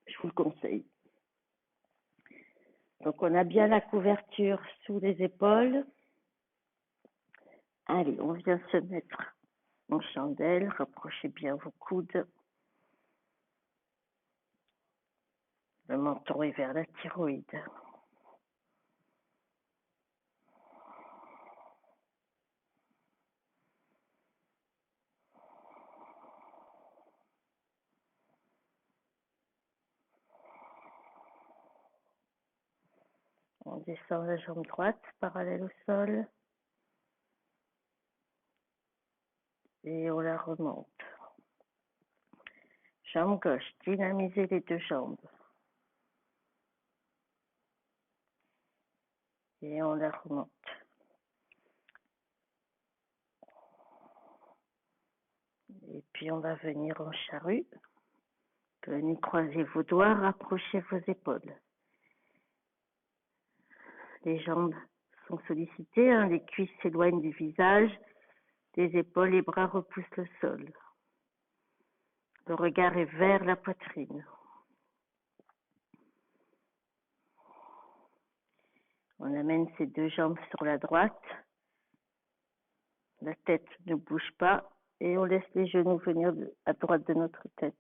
Je vous le conseille. Donc, on a bien la couverture sous les épaules. Allez, on vient se mettre en chandelle. Rapprochez bien vos coudes. Le menton est vers la thyroïde. On descend la jambe droite parallèle au sol et on la remonte. Jambe gauche, dynamisez les deux jambes. Et on la remonte. Et puis on va venir en charrue. Venez croiser vos doigts, rapprochez vos épaules. Les jambes sont sollicitées, hein, les cuisses s'éloignent du visage, les épaules, les bras repoussent le sol. Le regard est vers la poitrine. On amène ses deux jambes sur la droite. La tête ne bouge pas et on laisse les genoux venir à droite de notre tête.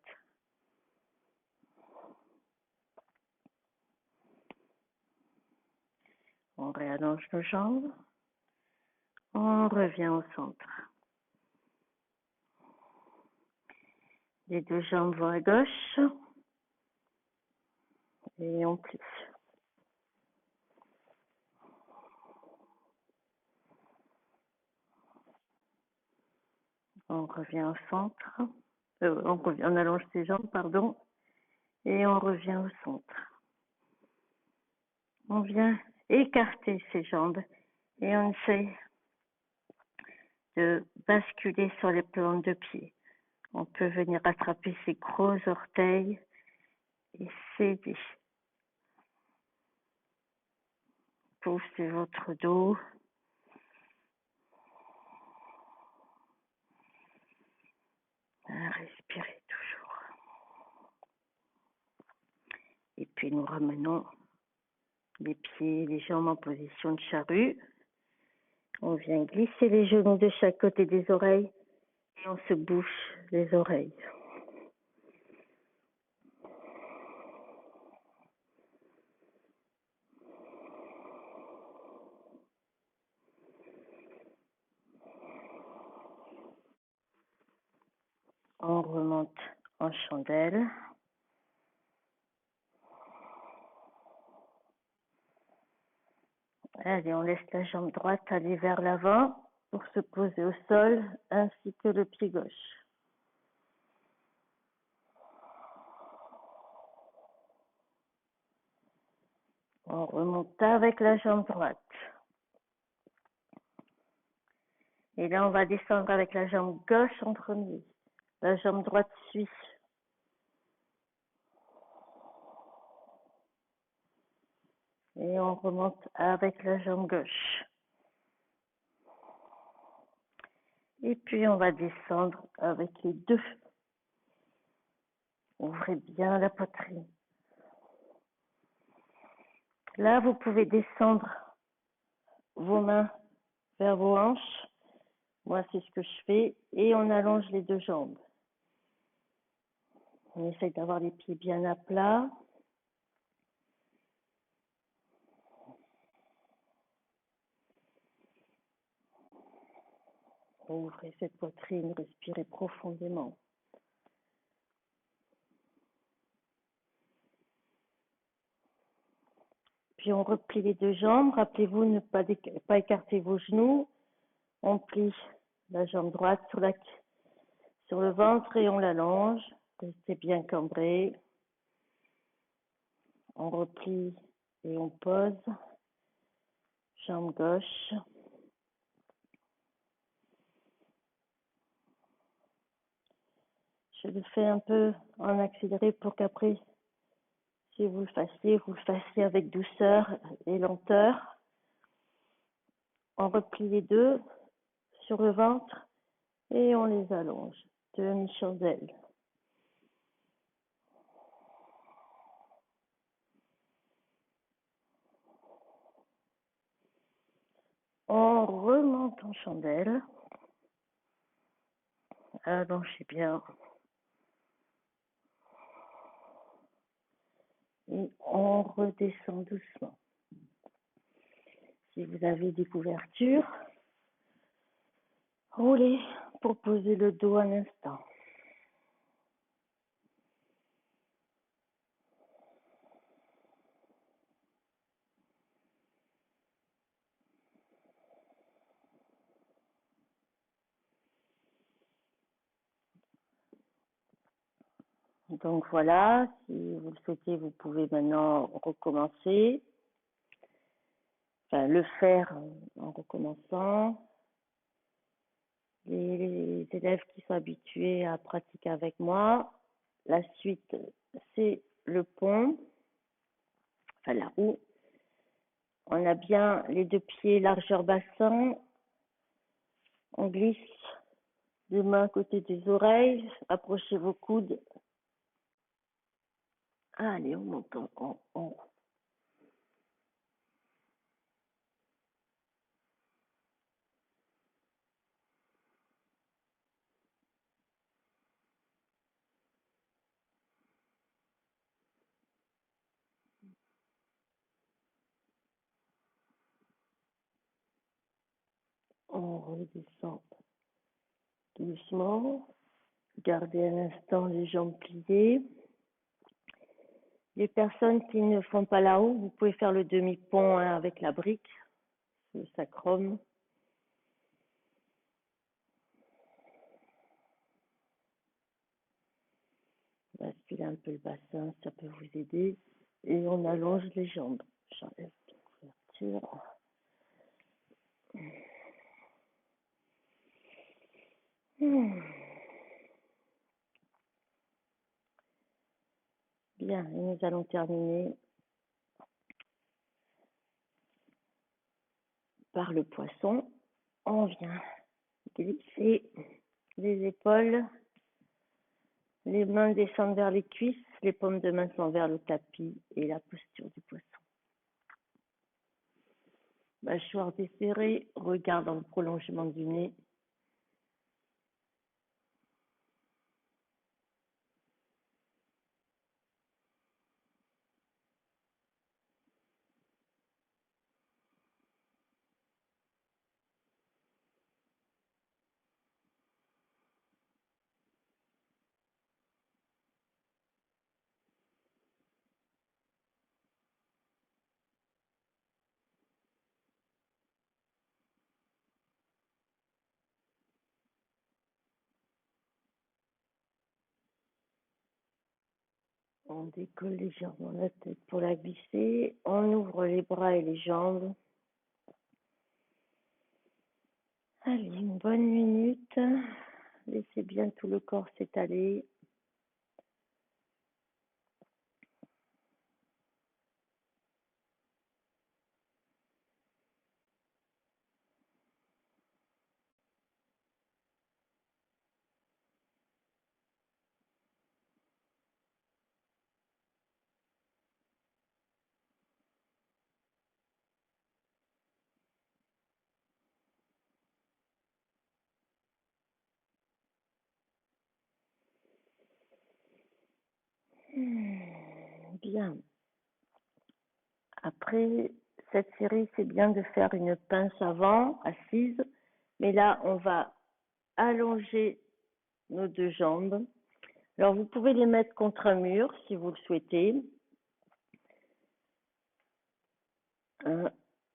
On réallonge nos jambes. On revient au centre. Les deux jambes vont à gauche et on plie. On revient au centre. On allonge ses jambes, pardon, et on revient au centre. On vient écarter ses jambes et on essaie de basculer sur les plantes de pied. On peut venir attraper ses gros orteils et s'aider. Poussez votre dos. Respirez toujours. Et puis nous ramenons les pieds et les jambes en position de charrue. On vient glisser les genoux de chaque côté des oreilles et on se bouche les oreilles. On remonte en chandelle. Allez, on laisse la jambe droite aller vers l'avant pour se poser au sol, ainsi que le pied gauche. On remonte avec la jambe droite. Et là, on va descendre avec la jambe gauche en premier. La jambe droite suit. Et on remonte avec la jambe gauche. Et puis, on va descendre avec les deux. Ouvrez bien la poitrine. Là, vous pouvez descendre vos mains vers vos hanches. Moi, c'est ce que je fais. Et on allonge les deux jambes. On essaye d'avoir les pieds bien à plat. Ouvrez cette poitrine, respirez profondément. Puis on replie les deux jambes. Rappelez-vous, ne pas écarter vos genoux. On plie la jambe droite sur le ventre et on l'allonge. Restez bien cambré. On replie et on pose. Jambe gauche. Je le fais un peu en accéléré pour qu'après, si vous le fassiez avec douceur et lenteur. On replie les deux sur le ventre et on les allonge. Demi-chandelle. On remonte en chandelle. Allongez bien. Et on redescend doucement. Si vous avez des couvertures, roulez pour poser le dos un instant. Donc voilà, si vous le souhaitez, vous pouvez maintenant recommencer. Enfin, le faire en recommençant. Les élèves qui sont habitués à pratiquer avec moi, la suite, c'est le pont, enfin la roue. On a bien les deux pieds largeur bassin. On glisse les mains à côté des oreilles. Approchez vos coudes. Allez, on monte en haut. On redescend doucement. Gardez un instant les jambes pliées. Les personnes qui ne font pas la roue, vous pouvez faire le demi-pont avec la brique, le sacrum. Basculez un peu le bassin, ça peut vous aider. Et on allonge les jambes. J'enlève la couverture. Bien, et nous allons terminer par le poisson. On vient glisser les épaules, les mains descendent vers les cuisses, les paumes de main sont vers le tapis et la posture du poisson. Mâchoire desserrée, regard dans le prolongement du nez. On décolle légèrement la tête pour la glisser. On ouvre les bras et les jambes. Allez, une bonne minute. Laissez bien tout le corps s'étaler. Bien. Après cette série, c'est bien de faire une pince avant, assise. Mais là, on va allonger nos deux jambes. Alors, vous pouvez les mettre contre un mur si vous le souhaitez.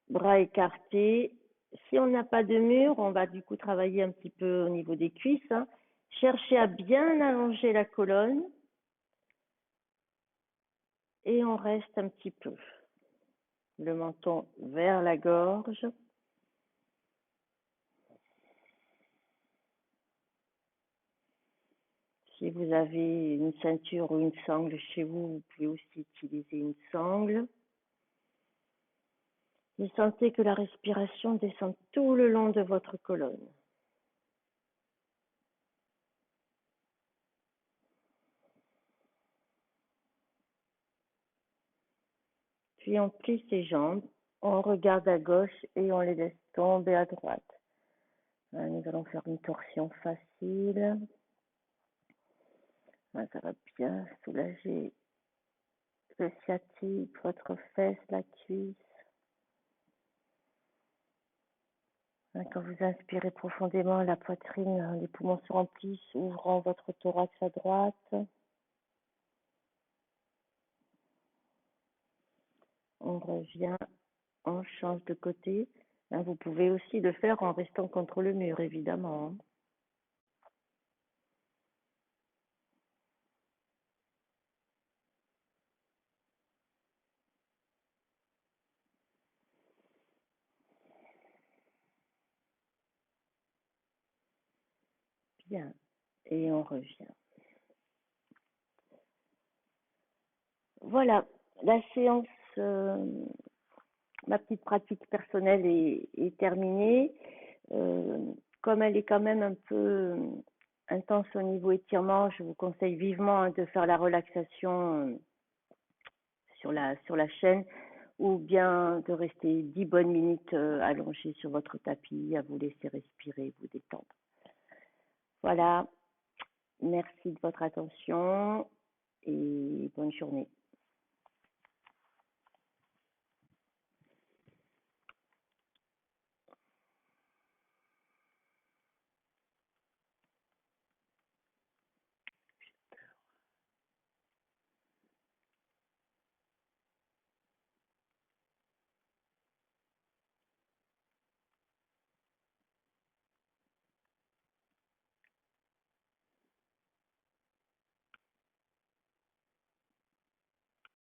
Bras écartés. Si on n'a pas de mur, on va du coup travailler un petit peu au niveau des cuisses. Cherchez à bien allonger la colonne. Et on reste un petit peu. Le menton vers la gorge. Si vous avez une ceinture ou une sangle chez vous, vous pouvez aussi utiliser une sangle. Et sentez que la respiration descend tout le long de votre colonne. Puis on plie ses jambes, on regarde à gauche et on les laisse tomber à droite. Nous allons faire une torsion facile. Ça va bien soulager le sciatique, votre fesse, la cuisse. Quand vous inspirez profondément, la poitrine, les poumons se remplissent, ouvrant votre thorax à droite. On revient, on change de côté. Vous pouvez aussi le faire en restant contre le mur, évidemment. Bien, et on revient. Voilà, la séance, ma petite pratique personnelle est terminée. Comme elle est quand même un peu intense au niveau étirement, je vous conseille vivement de faire la relaxation sur la chaîne ou bien de rester 10 bonnes minutes allongé sur votre tapis, à vous laisser respirer, vous détendre. Voilà, merci de votre attention et bonne journée.